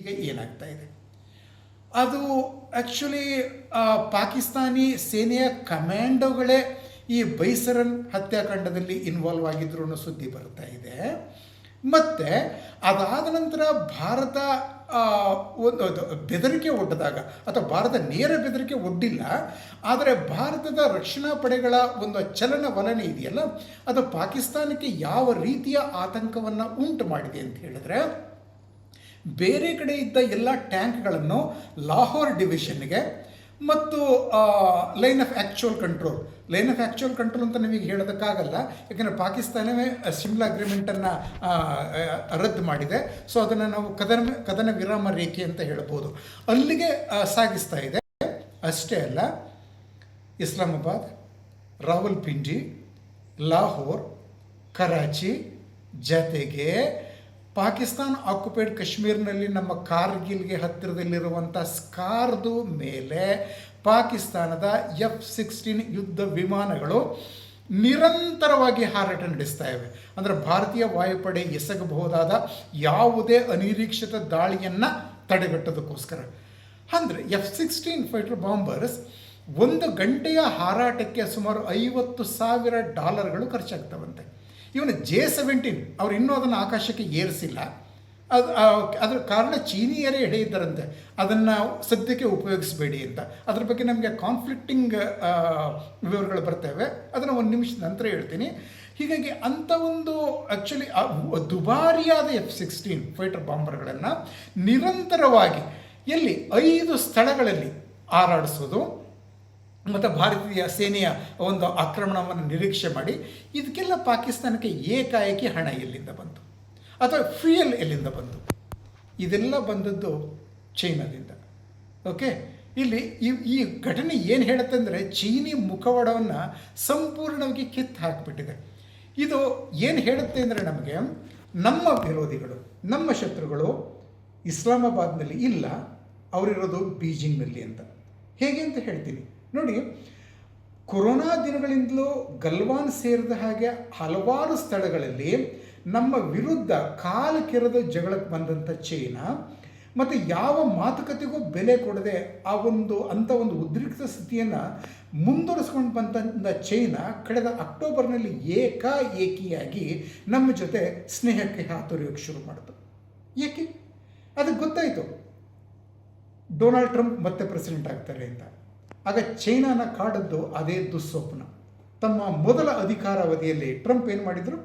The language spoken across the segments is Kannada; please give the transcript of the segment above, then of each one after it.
ಈಗ ಏನಾಗ್ತಾ ಇದೆ ಅದು ಆ್ಯಕ್ಚುಲಿ ಪಾಕಿಸ್ತಾನಿ ಸೇನೆಯ ಕಮ್ಯಾಂಡೋಗಳೇ ಈ ಬೈಸರನ್ ಹತ್ಯಾಕಾಂಡದಲ್ಲಿ ಇನ್ವಾಲ್ವ್ ಆಗಿದ್ರು ಅನ್ನೋ ಸುದ್ದಿ ಬರ್ತಾ ಇದೆ. ಮತ್ತು ಅದಾದ ನಂತರ ಭಾರತ ಒಂದು ಬೆದರಿಕೆ ಒಡ್ಡಿದಾಗ, ಅಥವಾ ಭಾರತ ನೇರ ಬೆದರಿಕೆ ಒಡ್ಡಿಲ್ಲ, ಆದರೆ ಭಾರತದ ರಕ್ಷಣಾ ಪಡೆಗಳ ಒಂದು ಚಲನವಲನ ಇದೆಯಲ್ಲ, ಅದು ಪಾಕಿಸ್ತಾನಕ್ಕೆ ಯಾವ ರೀತಿಯ ಆತಂಕವನ್ನು ಉಂಟು ಮಾಡಿದೆ ಅಂತ ಹೇಳಿದ್ರೆ, ಬೇರೆ ಕಡೆ ಇದ್ದ ಎಲ್ಲ ಟ್ಯಾಂಕ್ಗಳನ್ನು ಲಾಹೋರ್ ಡಿವಿಷನ್ಗೆ ಮತ್ತು ಲೈನ್ ಆಫ್ ಆ್ಯಕ್ಚುಯಲ್ ಕಂಟ್ರೋಲ್ ಅಂತ ನಿಮಗೆ ಹೇಳೋದಕ್ಕಾಗಲ್ಲ, ಯಾಕೆಂದರೆ ಪಾಕಿಸ್ತಾನವೇ ಶಿಮ್ಲಾ ಅಗ್ರಿಮೆಂಟನ್ನು ರದ್ದು ಮಾಡಿದೆ. ಸೊ ಅದನ್ನು ನಾವು ಕದನ ವಿರಾಮ ರೇಖೆ ಅಂತ ಹೇಳ್ಬೋದು, ಅಲ್ಲಿಗೆ ಸಾಗಿಸ್ತಾ ಇದೆ. ಅಷ್ಟೇ ಅಲ್ಲ, ಇಸ್ಲಾಮಾಬಾದ್, ರಾವಲ್ಪಿಂಡಿ, ಲಾಹೋರ್, ಕರಾಚಿ, ಜತೆಗೆ ಪಾಕಿಸ್ತಾನ ಆಕ್ಯುಪೈಡ್ ಕಾಶ್ಮೀರ್ನಲ್ಲಿ ನಮ್ಮ ಕಾರ್ಗಿಲ್ಗೆ ಹತ್ತಿರದಲ್ಲಿರುವಂಥ ಸ್ಕಾರ್ದು ಮೇಲೆ ಪಾಕಿಸ್ತಾನದ F-16 ಯುದ್ಧ ವಿಮಾನಗಳು ನಿರಂತರವಾಗಿ ಹಾರಾಟ ನಡೆಸ್ತಾ ಇವೆ. ಅಂದರೆ ಭಾರತೀಯ ವಾಯುಪಡೆ ಎಸಗಬಹುದಾದ ಯಾವುದೇ ಅನಿರೀಕ್ಷಿತ ದಾಳಿಯನ್ನು ತಡೆಗಟ್ಟೋದಕ್ಕೋಸ್ಕರ. ಅಂದರೆ F-16 ಫೈಟರ್ ಬಾಂಬರ್ಸ್ 1 ಗಂಟೆಯ ಹಾರಾಟಕ್ಕೆ ಸುಮಾರು $50,000 ಖರ್ಚಾಗ್ತವಂತೆ. ಇವನು J-17 ಅವ್ರು ಇನ್ನೂ ಅದನ್ನು ಆಕಾಶಕ್ಕೆ ಏರಿಸಿಲ್ಲ. ಅದರ ಕಾರಣ ಚೀನಿಯರೇ ಹೇಳಿದ್ದಾರಂತೆ ಅದನ್ನು ಸದ್ಯಕ್ಕೆ ಉಪಯೋಗಿಸಬೇಡಿ ಅಂತ. ಅದ್ರ ಬಗ್ಗೆ ನಮಗೆ ಕಾನ್ಫ್ಲಿಕ್ಟಿಂಗ್ ವಿವರಗಳು ಬರ್ತವೆ, ಅದನ್ನು 1 ನಿಮಿಷದ ನಂತರ ಹೇಳ್ತೀನಿ. ಹೀಗಾಗಿ ಅಂಥ ಒಂದು ಆ್ಯಕ್ಚುಲಿ ದುಬಾರಿಯಾದ F-16 ಫೈಟರ್ ಬಾಂಬರ್ಗಳನ್ನು ನಿರಂತರವಾಗಿ 5 ಸ್ಥಳಗಳಲ್ಲಿ ಹಾರಾಡಿಸೋದು ಮತ್ತು ಭಾರತೀಯ ಸೇನೆಯ ಒಂದು ಆಕ್ರಮಣವನ್ನು ನಿರೀಕ್ಷೆ ಮಾಡಿ, ಇದಕ್ಕೆಲ್ಲ ಪಾಕಿಸ್ತಾನಕ್ಕೆ ಏಕಾಏಕಿ ಹಣ ಎಲ್ಲಿಂದ ಬಂತು ಅಥವಾ ಫ್ಯೂಯಲ್ ಎಲ್ಲಿಂದ ಬಂತು? ಇದೆಲ್ಲ ಬಂದದ್ದು ಚೈನಾದಿಂದ. ಓಕೆ, ಇಲ್ಲಿ ಈ ಘಟನೆ ಏನು ಹೇಳುತ್ತೆ ಅಂದರೆ, ಚೀನಿ ಮುಖವಾಡವನ್ನು ಸಂಪೂರ್ಣವಾಗಿ ಕಿತ್ತು ಹಾಕಿಬಿಟ್ಟಿದೆ. ಇದು ಏನು ಹೇಳುತ್ತೆ ಅಂದರೆ, ನಮಗೆ ನಮ್ಮ ವಿರೋಧಿಗಳು, ನಮ್ಮ ಶತ್ರುಗಳು ಇಸ್ಲಾಮಾಬಾದ್ನಲ್ಲಿ ಇಲ್ಲ, ಅವರಿರೋದು ಬೀಜಿಂಗ್ನಲ್ಲಿ ಅಂತ. ಹೇಗೆ ಅಂತ ಹೇಳ್ತೀನಿ ನೋಡಿ. ಕೊರೋನಾ ದಿನಗಳಿಂದಲೂ ಗಲ್ವಾನ್ ಸೇರಿದ ಹಾಗೆ ಹಲವಾರು ಸ್ಥಳಗಳಲ್ಲಿ ನಮ್ಮ ವಿರುದ್ಧ ಕಾಲು ಕೆರೆದ ಜಗಳಕ್ಕೆ ಬಂದಂಥ ಚೈನಾ, ಮತ್ತು ಯಾವ ಮಾತುಕತೆಗೂ ಬೆಲೆ ಕೊಡದೆ ಅಂಥ ಒಂದು ಉದ್ರಿಕ್ತ ಸ್ಥಿತಿಯನ್ನು ಮುಂದುವರಿಸ್ಕೊಂಡು ಬಂದ ಚೈನಾ ಕಳೆದ ಅಕ್ಟೋಬರ್ನಲ್ಲಿ ಏಕಾಏಕಿಯಾಗಿ ನಮ್ಮ ಜೊತೆ ಸ್ನೇಹಕ್ಕೆ ಹಾತೊರೆಯೋಕ್ಕೆ ಶುರು ಮಾಡಿತು. ಏಕೆ? ಅದಕ್ಕೆ ಗೊತ್ತಾಯಿತು ಡೊನಾಲ್ಡ್ ಟ್ರಂಪ್ ಮತ್ತೆ ಪ್ರೆಸಿಡೆಂಟ್ ಆಗ್ತಾರೆ ಅಂತ. ಆಗ ಚೈನಾನ ಕಾಡದ್ದು ಅದೇ ದುಸ್ವಪ್ನ. ತಮ್ಮ ಮೊದಲ ಅಧಿಕಾರಾವಧಿಯಲ್ಲಿ ಟ್ರಂಪ್ ಏನು ಮಾಡಿದರು,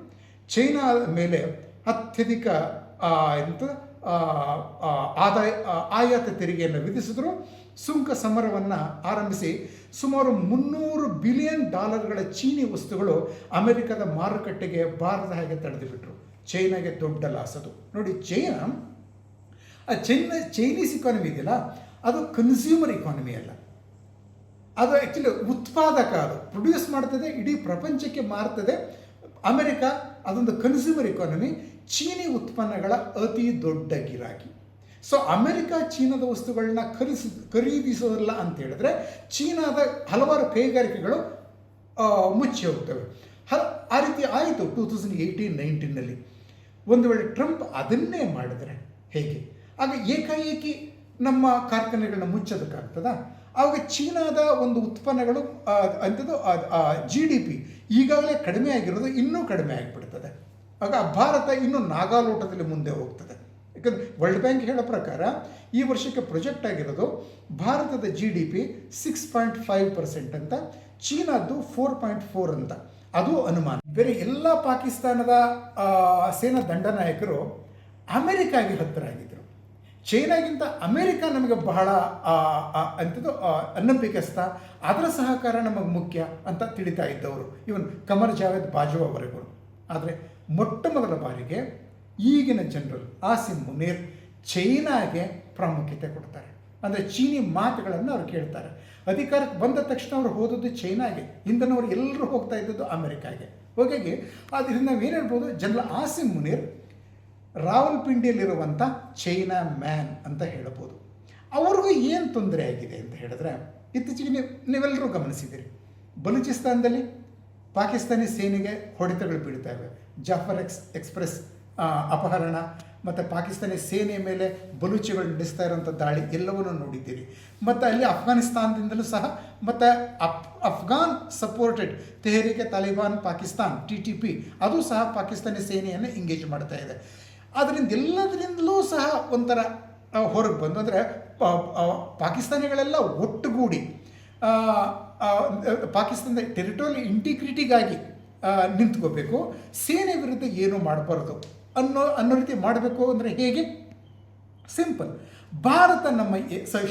ಚೈನಾ ಮೇಲೆ ಅತ್ಯಧಿಕ ಆಯಾತ ತೆರಿಗೆಯನ್ನು ವಿಧಿಸಿದ್ರು. ಸುಂಕ ಸಮರವನ್ನು ಆರಂಭಿಸಿ ಸುಮಾರು $300 ಬಿಲಿಯನ್ ಚೀನಿ ವಸ್ತುಗಳು ಅಮೆರಿಕದ ಮಾರುಕಟ್ಟೆಗೆ ಬಾರದ ಹಾಗೆ ತಡೆದುಬಿಟ್ರು. ಚೈನಾಗೆ ದೊಡ್ಡ ಲಾಸ್ ಅದು. ನೋಡಿ, ಚೈನೀಸ್ ಇಕಾನಮಿ ಇದೆಯಲ್ಲ, ಅದು ಕನ್ಸ್ಯೂಮರ್ ಇಕಾನಮಿ ಅಲ್ಲ, ಅದು ಆ್ಯಕ್ಚುಲಿ ಉತ್ಪಾದಕ. ಅದು ಪ್ರೊಡ್ಯೂಸ್ ಮಾಡ್ತದೆ, ಇಡೀ ಪ್ರಪಂಚಕ್ಕೆ ಮಾರ್ತದೆ. ಅಮೆರಿಕ ಅದೊಂದು ಕನ್ಸ್ಯೂಮರ್ ಇಕಾನಮಿ, ಚೀನಿ ಉತ್ಪನ್ನಗಳ ಅತಿ ದೊಡ್ಡ ಗಿರಾಕಿ. ಸೊ ಅಮೆರಿಕ ಚೀನಾದ ವಸ್ತುಗಳನ್ನ ಖರೀದಿಸೋದಿಲ್ಲ ಅಂತ ಹೇಳಿದ್ರೆ ಚೀನಾದ ಹಲವಾರು ಕೈಗಾರಿಕೆಗಳು ಮುಚ್ಚಿ ಹೋಗ್ತವೆ. ಆ ರೀತಿ ಆಯಿತು 2018-19ನಲ್ಲಿ. ಒಂದು ವೇಳೆ ಟ್ರಂಪ್ ಅದನ್ನೇ ಮಾಡಿದ್ರೆ ಹೇಗೆ? ಆಗ ಏಕಾಏಕಿ ನಮ್ಮ ಕಾರ್ಖಾನೆಗಳನ್ನ ಮುಚ್ಚೋದಕ್ಕಾಗ್ತದ? ಆವಾಗ ಚೀನಾದ ಒಂದು ಉತ್ಪನ್ನಗಳು ಅಂಥದ್ದು GDP ಈಗಾಗಲೇ ಕಡಿಮೆ ಆಗಿರೋದು ಇನ್ನೂ ಕಡಿಮೆ ಆಗಿಬಿಡ್ತದೆ. ಆಗ ಭಾರತ ಇನ್ನೂ ನಾಗಾಲೋಟದಲ್ಲಿ ಮುಂದೆ ಹೋಗ್ತದೆ. ಯಾಕಂದರೆ ವರ್ಲ್ಡ್ ಬ್ಯಾಂಕ್ ಹೇಳೋ ಪ್ರಕಾರ ಈ ವರ್ಷಕ್ಕೆ ಪ್ರೊಜೆಕ್ಟ್ ಆಗಿರೋದು ಭಾರತದ GDP 6.5% ಅಂತ, ಚೀನಾದ್ದು 4.4 ಅಂತ. ಅದು ಅನುಮಾನ. ಬೇರೆ ಎಲ್ಲ ಪಾಕಿಸ್ತಾನದ ಸೇನಾ ದಂಡನಾಯಕರು ಅಮೆರಿಕಾಗೆ ಹತ್ತಿರ ಆಗಿದ್ದರು. ಚೈನಾಗಿಂತ ಅಮೆರಿಕ ನಮಗೆ ಬಹಳ ಅಂಥದ್ದು ನಂಬಿಕೆಸ್ಥ, ಅದರ ಸಹಕಾರ ನಮಗೆ ಮುಖ್ಯ ಅಂತ ತಿಳಿತಾ ಇದ್ದವರು ಇವನ್ ಕಮರ್ ಜಾವೇದ್ ಬಾಜ್ವಾ ಅವರೆಗೂ. ಆದರೆ ಮೊಟ್ಟ ಮೊದಲ ಬಾರಿಗೆ ಈಗಿನ ಜನರಲ್ ಆಸಿಮ್ ಮುನೀರ್ ಚೈನಾಗೆ ಪ್ರಾಮುಖ್ಯತೆ ಕೊಡ್ತಾರೆ. ಅಂದರೆ ಚೀನಿ ಮಾತುಗಳನ್ನು ಅವ್ರು ಕೇಳ್ತಾರೆ. ಅಧಿಕಾರಕ್ಕೆ ಬಂದ ತಕ್ಷಣ ಅವರು ಹೋದದ್ದು ಚೈನಾಗೆ, ಹಿಂದನವರು ಎಲ್ಲರೂ ಹೋಗ್ತಾ ಇದ್ದದ್ದು ಅಮೆರಿಕಾಗೆ. ಹಾಗಾಗಿ ಅದರಿಂದ ನಾವೇನು ಹೇಳ್ಬೋದು, ಜನರಲ್ ಆಸಿಮ್ ಮುನೀರ್ ರಾವಲ್ಪಿಂಡಿಯಲ್ಲಿರುವಂಥ ಚೈನಾ ಮ್ಯಾನ್ ಅಂತ ಹೇಳ್ಬೋದು. ಅವ್ರಿಗೂ ಏನು ತೊಂದರೆ ಆಗಿದೆ ಅಂತ ಹೇಳಿದ್ರೆ, ಇತ್ತೀಚೆಗೆ ನೀವೆಲ್ಲರೂ ಗಮನಿಸಿದ್ದೀರಿ, ಬಲೂಚಿಸ್ತಾನದಲ್ಲಿ ಪಾಕಿಸ್ತಾನಿ ಸೇನೆಗೆ ಹೊಡೆತಗಳು ಬೀಳ್ತಾ ಇವೆ. ಜಾಫರ್ ಎಕ್ಸ್ಪ್ರೆಸ್ ಅಪಹರಣ, ಮತ್ತು ಪಾಕಿಸ್ತಾನಿ ಸೇನೆ ಮೇಲೆ ಬಲೂಚಿಗಳು ನಡೆಸ್ತಾ ಇರೋಂಥ ದಾಳಿ ಎಲ್ಲವನ್ನೂ ನೋಡಿದ್ದೀರಿ. ಮತ್ತು ಅಲ್ಲಿ ಅಫ್ಘಾನಿಸ್ತಾನದಿಂದಲೂ ಸಹ ಮತ್ತು ಅಫ್ಘಾನ್ ಸಪೋರ್ಟೆಡ್ ತೆಹರೀಕೆ ತಾಲಿಬಾನ್ ಪಾಕಿಸ್ತಾನ್ TTP ಅದು ಸಹ ಪಾಕಿಸ್ತಾನಿ ಸೇನೆಯನ್ನು ಎಂಗೇಜ್ ಮಾಡ್ತಾ ಇದೆ. ಅದರಿಂದ ಎಲ್ಲದರಿಂದಲೂ ಸಹ ಒಂಥರ ಹೊರಗೆ ಬಂದು ಅಂದರೆ ಪಾಕಿಸ್ತಾನಿಗಳೆಲ್ಲ ಒಟ್ಟುಗೂಡಿ ಪಾಕಿಸ್ತಾನದ ಟೆರಿಟೋರಿಯಲ್ ಇಂಟಿಗ್ರಿಟಿಗಾಗಿ ನಿಂತ್ಕೋಬೇಕು, ಸೇನೆ ವಿರುದ್ಧ ಏನೂ ಮಾಡಬಾರ್ದು ಅನ್ನೋ ರೀತಿ ಮಾಡಬೇಕು. ಅಂದರೆ ಹೇಗೆ? ಸಿಂಪಲ್, ಭಾರತ ನಮ್ಮ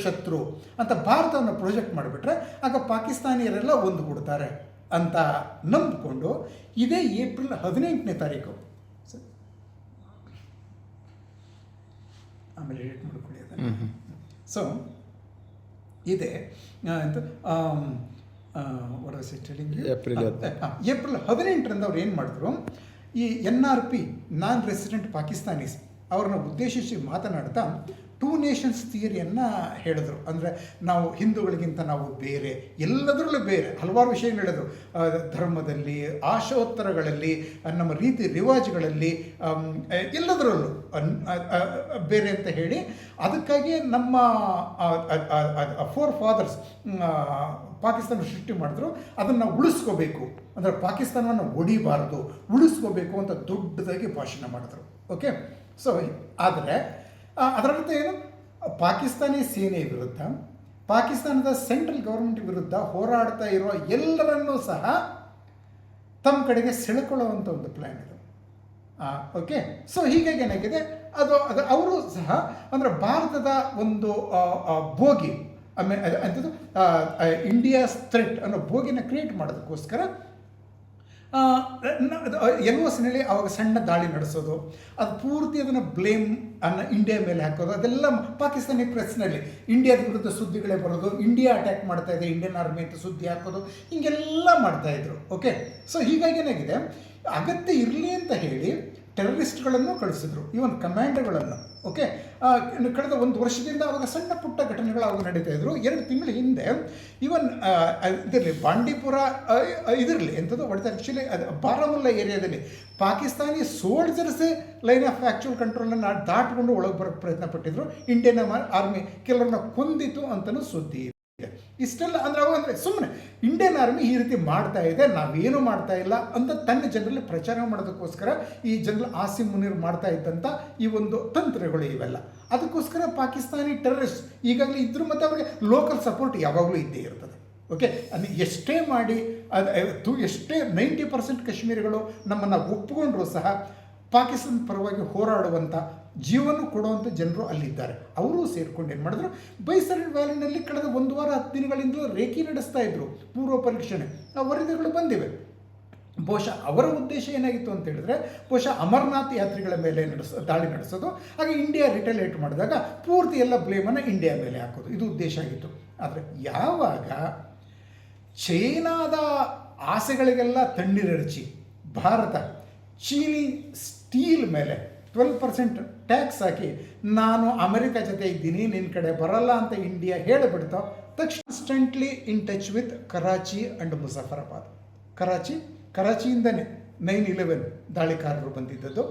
ಶತ್ರು ಅಂತ ಭಾರತವನ್ನು ಪ್ರೊಜೆಕ್ಟ್ ಮಾಡಿಬಿಟ್ರೆ ಆಗ ಪಾಕಿಸ್ತಾನಿಯರೆಲ್ಲ ಒಂದುಗೂಡ್ತಾರೆ ಅಂತ ನಂಬಿಕೊಂಡು ಇದೇ ಏಪ್ರಿಲ್ 18ನೇ ತಾರೀಕು ಆಮೇಲೆ ಎಡಿಟ್ ಮಾಡ್ಕೊಳ್ಳಿ ಅದನ್ನು. ಸೊ ಇದೆ ಏಪ್ರಿಲ್ 18ರಂದು ಅವ್ರು ಏನು ಮಾಡಿದ್ರು, ಈ NRP ನಾನ್ ರೆಸಿಡೆಂಟ್ ಪಾಕಿಸ್ತಾನೀಸ್ ಅವ್ರನ್ನ ಉದ್ದೇಶಿಸಿ ಮಾತನಾಡ್ತಾ 2 ನೇಷನ್ಸ್ ಥಿಯರಿಯನ್ನು ಹೇಳಿದ್ರು. ಅಂದರೆ ನಾವು ಹಿಂದೂಗಳಿಗಿಂತ ನಾವು ಬೇರೆ, ಎಲ್ಲದರಲ್ಲೂ ಬೇರೆ, ಹಲವಾರು ವಿಷಯಗಳು ಹೇಳಿದ್ರು. ಧರ್ಮದಲ್ಲಿ, ಆಶೋತ್ತರಗಳಲ್ಲಿ, ನಮ್ಮ ರೀತಿ ರಿವಾಜುಗಳಲ್ಲಿ, ಎಲ್ಲದರಲ್ಲೂ ಬೇರೆ ಅಂತ ಹೇಳಿ ಅದಕ್ಕಾಗಿ ನಮ್ಮ ಫೋರ್ ಫಾದರ್ಸ್ ಪಾಕಿಸ್ತಾನ ಸೃಷ್ಟಿ ಮಾಡಿದ್ರು, ಅದನ್ನು ಉಳಿಸ್ಕೋಬೇಕು, ಅಂದರೆ ಪಾಕಿಸ್ತಾನವನ್ನು ಒಡಿಬಾರ್ದು, ಉಳಿಸ್ಕೋಬೇಕು ಅಂತ ದೊಡ್ಡದಾಗಿ ಭಾಷಣ ಮಾಡಿದ್ರು. ಓಕೆ, ಸೊ ಆದರೆ ಅದರರ್ಥ ಏನು? ಪಾಕಿಸ್ತಾನಿ ಸೇನೆ ವಿರುದ್ಧ, ಪಾಕಿಸ್ತಾನದ ಸೆಂಟ್ರಲ್ ಗೌರ್ಮೆಂಟ್ ವಿರುದ್ಧ ಹೋರಾಡ್ತಾ ಇರುವ ಎಲ್ಲರನ್ನೂ ಸಹ ತಮ್ಮ ಕಡೆಗೆ ಸೆಳೆಕೊಳ್ಳುವಂಥ ಒಂದು ಪ್ಲ್ಯಾನ್ ಇದು. ಓಕೆ, ಸೊ ಹೀಗಾಗಿ ಏನಾಗಿದೆ, ಅದು ಅವರು ಸಹ ಅಂದರೆ ಭಾರತದ ಒಂದು ಬೋಗಿ ಅಂಥದ್ದು ಇಂಡಿಯಾಸ್ ಥ್ರೆಟ್ ಅನ್ನೋ ಬೋಗಿನ ಕ್ರಿಯೇಟ್ ಮಾಡೋದಕ್ಕೋಸ್ಕರ LOCನಲ್ಲಿ ಅವಾಗ ಸಣ್ಣ ದಾಳಿ ನಡೆಸೋದು, ಅದು ಪೂರ್ತಿ ಅದನ್ನು ಬ್ಲೇಮ್ ಇಂಡಿಯಾ ಮೇಲೆ ಹಾಕೋದು, ಅದೆಲ್ಲ ಪಾಕಿಸ್ತಾನಿ ಪ್ರೆಸ್ನಲ್ಲಿ ಇಂಡಿಯಾದ ವಿರುದ್ಧ ಸುದ್ದಿಗಳೇ ಬರೋದು, ಇಂಡಿಯಾ ಅಟ್ಯಾಕ್ ಮಾಡ್ತಾ ಇದೆ, ಇಂಡಿಯನ್ ಆರ್ಮಿ ಅಂತ ಸುದ್ದಿ ಹಾಕೋದು, ಹಿಂಗೆಲ್ಲ ಮಾಡ್ತಾಯಿದ್ರು. ಓಕೆ, ಸೊ ಹೀಗಾಗಿ ಏನಾಗಿದೆ, ಅಗತ್ಯ ಇರಲಿ ಅಂತ ಹೇಳಿ ಟೆರರಿಸ್ಟ್ಗಳನ್ನು ಕಳಿಸಿದ್ರು, ಇವನ್ ಕಮಾಂಡರ್ಗಳನ್ನು. ಓಕೆ, ಕಳೆದ 1 ವರ್ಷದಿಂದ ಅವಾಗ ಸಣ್ಣ ಪುಟ್ಟ ಘಟನೆಗಳು ಅವಾಗ ನಡೀತಾ ಇದ್ರು. 2 ತಿಂಗಳ ಹಿಂದೆ ಇವನ್ ಇದರಲ್ಲಿ ಬಾಂಡೀಪುರ ಇದರಲ್ಲಿ ಎಂಥದ್ದು ಹೊಡೆದ, ಆ್ಯಕ್ಚುಲಿ ಅದು ಬಾರಾಮುಲ್ಲಾ ಏರಿಯಾದಲ್ಲಿ ಪಾಕಿಸ್ತಾನಿ ಸೋಲ್ಜರ್ಸೇ ಲೈನ್ ಆಫ್ ಆ್ಯಕ್ಚುಯಲ್ ಕಂಟ್ರೋಲನ್ನು ದಾಟ್ಕೊಂಡು ಒಳಗೆ ಬರೋಕ್ಕೆ ಪ್ರಯತ್ನ ಪಟ್ಟಿದ್ರು. ಇಂಡಿಯನ್ ಆರ್ಮಿ ಕೆಲವ್ರನ್ನ ಕೊಂದಿತು ಅಂತಲೂ ಸುದ್ದಿ. ಇಷ್ಟೆಲ್ಲ ಅಂದರೆ ಅವಾಗ ಅಂದರೆ ಸುಮ್ಮನೆ ಇಂಡಿಯನ್ ಆರ್ಮಿ ಈ ರೀತಿ ಮಾಡ್ತಾ ಇದೆ, ನಾವೇನು ಮಾಡ್ತಾ ಇಲ್ಲ ಅಂತ ತನ್ನ ಜನರಲ್ಲಿ ಪ್ರಚಾರ ಮಾಡೋದಕ್ಕೋಸ್ಕರ ಈ ಜನರಲ್ ಆಸಿಮ್ ಮುನೀರ್ ಮಾಡ್ತಾ ಇದ್ದಂಥ ಈ ಒಂದು ತಂತ್ರಗಳು ಇವೆಲ್ಲ. ಅದಕ್ಕೋಸ್ಕರ ಪಾಕಿಸ್ತಾನಿ ಟೆರರಿಸ್ಟ್ ಈಗಾಗಲೇ ಇದ್ದರು, ಮತ್ತು ಅವರಿಗೆ ಲೋಕಲ್ ಸಪೋರ್ಟ್ ಯಾವಾಗಲೂ ಇದ್ದೇ ಇರ್ತದೆ. ಓಕೆ, ಅದು ಎಷ್ಟೇ ಮಾಡಿ ಎಷ್ಟೇ 90% ಕಾಶ್ಮೀರಿಗಳು ನಮ್ಮನ್ನು ಒಪ್ಪಿಕೊಂಡ್ರೂ ಸಹ ಪಾಕಿಸ್ತಾನ ಪರವಾಗಿ ಹೋರಾಡುವಂಥ ಜೀವನ ಕೊಡುವಂಥ ಜನರು ಅಲ್ಲಿದ್ದಾರೆ. ಅವರು ಸೇರ್ಕೊಂಡು ಏನು ಮಾಡಿದ್ರು, ಬೈಸರನ್ ವ್ಯಾಲಿನಲ್ಲಿ ಕಳೆದ 1 ವಾರ 10 ದಿನಗಳಿಂದಲೂ ರೇಖಿ ನಡೆಸ್ತಾ ಇದ್ರು, ಪೂರ್ವ ಪರೀಕ್ಷಣೆ. ಆ ವರದಿಗಳು ಬಂದಿವೆ. ಬಹುಶಃ ಅವರ ಉದ್ದೇಶ ಏನಾಗಿತ್ತು ಅಂತ ಹೇಳಿದ್ರೆ, ಬಹುಶಃ ಅಮರನಾಥ್ ಯಾತ್ರಿಗಳ ಮೇಲೆ ದಾಳಿ ನಡೆಸೋದು, ಹಾಗೆ ಇಂಡಿಯಾ ರಿಟೈಲೇಟ್ ಮಾಡಿದಾಗ ಪೂರ್ತಿ ಎಲ್ಲ ಬ್ಲೇಮನ್ನು ಇಂಡಿಯಾ ಮೇಲೆ ಹಾಕೋದು, ಇದು ಉದ್ದೇಶ ಆಗಿತ್ತು. ಆದರೆ ಯಾವಾಗ ಚೈನಾದ ಆಸೆಗಳಿಗೆಲ್ಲ ತಣ್ಣೀರೆರಚಿ ಭಾರತ ಚೀನಿ ಸ್ಟೀಲ್ ಮೇಲೆ 12% ಟ್ಯಾಕ್ಸ್ ಹಾಕಿ ನಾನು ಅಮೆರಿಕ ಜೊತೆ ಇದ್ದೀನಿ, ನಿನ್ನ ಕಡೆ ಬರಲ್ಲ ಅಂತ ಇಂಡಿಯಾ ಹೇಳಿಬಿಡ್ತೋ, ತಕ್ಷಣ instantly in touch with Karachi and Muzaffarabad. ಕರಾಚಿಯಿಂದನೇ 9/11 ದಾಳಿಕಾರರು ಬಂದಿದ್ದದ್ದು,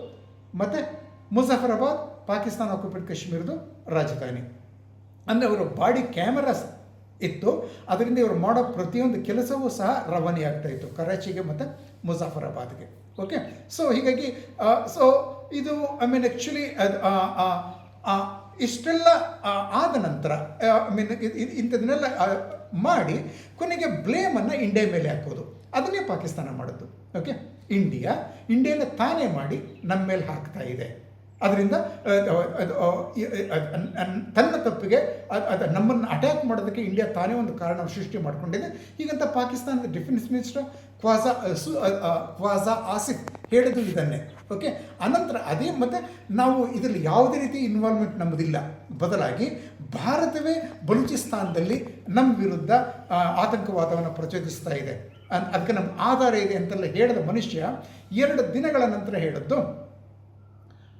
ಮತ್ತು ಮುಜಫರಾಬಾದ್ ಪಾಕಿಸ್ತಾನ ಆಕ್ಯುಪೈಡ್ ಕಾಶ್ಮೀರದ ರಾಜಧಾನಿ. ಅಂದರೆ ಅವರು ಬಾಡಿ ಕ್ಯಾಮರಾಸ್ ಇತ್ತು, ಅದರಿಂದ ಇವರು ಮಾಡೋ ಪ್ರತಿಯೊಂದು ಕೆಲಸವೂ ಸಹ ರವಾನೆ ಆಗ್ತಾ ಇತ್ತು ಕರಾಚಿಗೆ ಮತ್ತು ಮುಜಫರಾಬಾದ್ಗೆ. ಓಕೆ, ಸೊ ಹೀಗಾಗಿ ಸೊ ಇದು ಆ್ಯಕ್ಚುಲಿ ಇಷ್ಟೆಲ್ಲ ಆದ ನಂತರ ಇಂಥದನ್ನೆಲ್ಲ ಮಾಡಿ ಕೊನೆಗೆ ಬ್ಲೇಮನ್ನು ಇಂಡಿಯಾ ಮೇಲೆ ಹಾಕೋದು, ಅದನ್ನೇ ಪಾಕಿಸ್ತಾನ ಮಾಡೋದು. ಓಕೆ, ಇಂಡಿಯಾನ ತಾನೇ ಮಾಡಿ ನಮ್ಮ ಮೇಲೆ ಹಾಕ್ತಾ ಇದೆ. ಅದರಿಂದ ತನ್ನ ತಪ್ಪಿಗೆ ನಮ್ಮನ್ನು ಅಟ್ಯಾಕ್ ಮಾಡೋದಕ್ಕೆ ಇಂಡಿಯಾ ತಾನೇ ಒಂದು ಕಾರಣ ಸೃಷ್ಟಿ ಮಾಡಿಕೊಂಡಿದೆ. ಹೀಗಂತ ಪಾಕಿಸ್ತಾನದ ಡಿಫೆನ್ಸ್ ಮಿನಿಸ್ಟರ್ ಖ್ವಾಜಾ ಆಸಿಫ್ ಹೇಳಿದ್ದು ಇದನ್ನೇ. ಓಕೆ, ಅನಂತರ ಅದೇ ಮತ್ತು ನಾವು ಇದರಲ್ಲಿ ಯಾವುದೇ ರೀತಿ ಇನ್ವಾಲ್ವ್ಮೆಂಟ್ ನಮ್ಮದಿಲ್ಲ, ಬದಲಾಗಿ ಭಾರತವೇ ಬಲೂಚಿಸ್ತಾನದಲ್ಲಿ ನಮ್ಮ ವಿರುದ್ಧ ಆತಂಕವಾದವನ್ನು ಪ್ರಚೋದಿಸ್ತಾ ಇದೆ, ಅದಕ್ಕೆ ನಮ್ಮ ಆಧಾರ ಇದೆ ಅಂತೆಲ್ಲ ಹೇಳಿದ ಮನುಷ್ಯ 2 ದಿನಗಳ ನಂತರ ಹೇಳಿದ್ದು,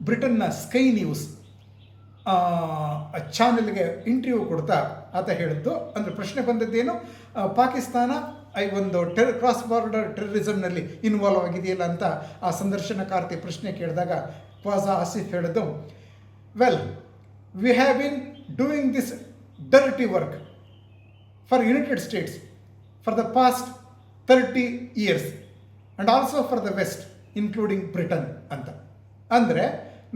ಬ್ರಿಟನ್ನ ಸ್ಕೈ ನ್ಯೂಸ್ ಚಾನೆಲ್ಗೆ ಇಂಟರ್ವ್ಯೂ ಕೊಡ್ತಾ ಆತ ಹೇಳಿದ್ದು, ಅಂದರೆ ಪ್ರಶ್ನೆ ಬಂದದ್ದೇನು, ಪಾಕಿಸ್ತಾನ ಒಂದು ಕ್ರಾಸ್ ಬಾರ್ಡರ್ ಟೆರರಿಸಮ್ನಲ್ಲಿ ಇನ್ವಾಲ್ವ್ ಆಗಿದೆಯಲ್ಲ ಅಂತ ಆ ಸಂದರ್ಶನಕಾರ್ತಿ ಪ್ರಶ್ನೆ ಕೇಳಿದಾಗ ಕ್ವಾಜಾ ಆಸಿಫ್ ಹೇಳಿದ್ದು, well, we have been doing this dirty work for United States for the past 30 years and also for the west including Britain ಅಂತ. ಅಂದರೆ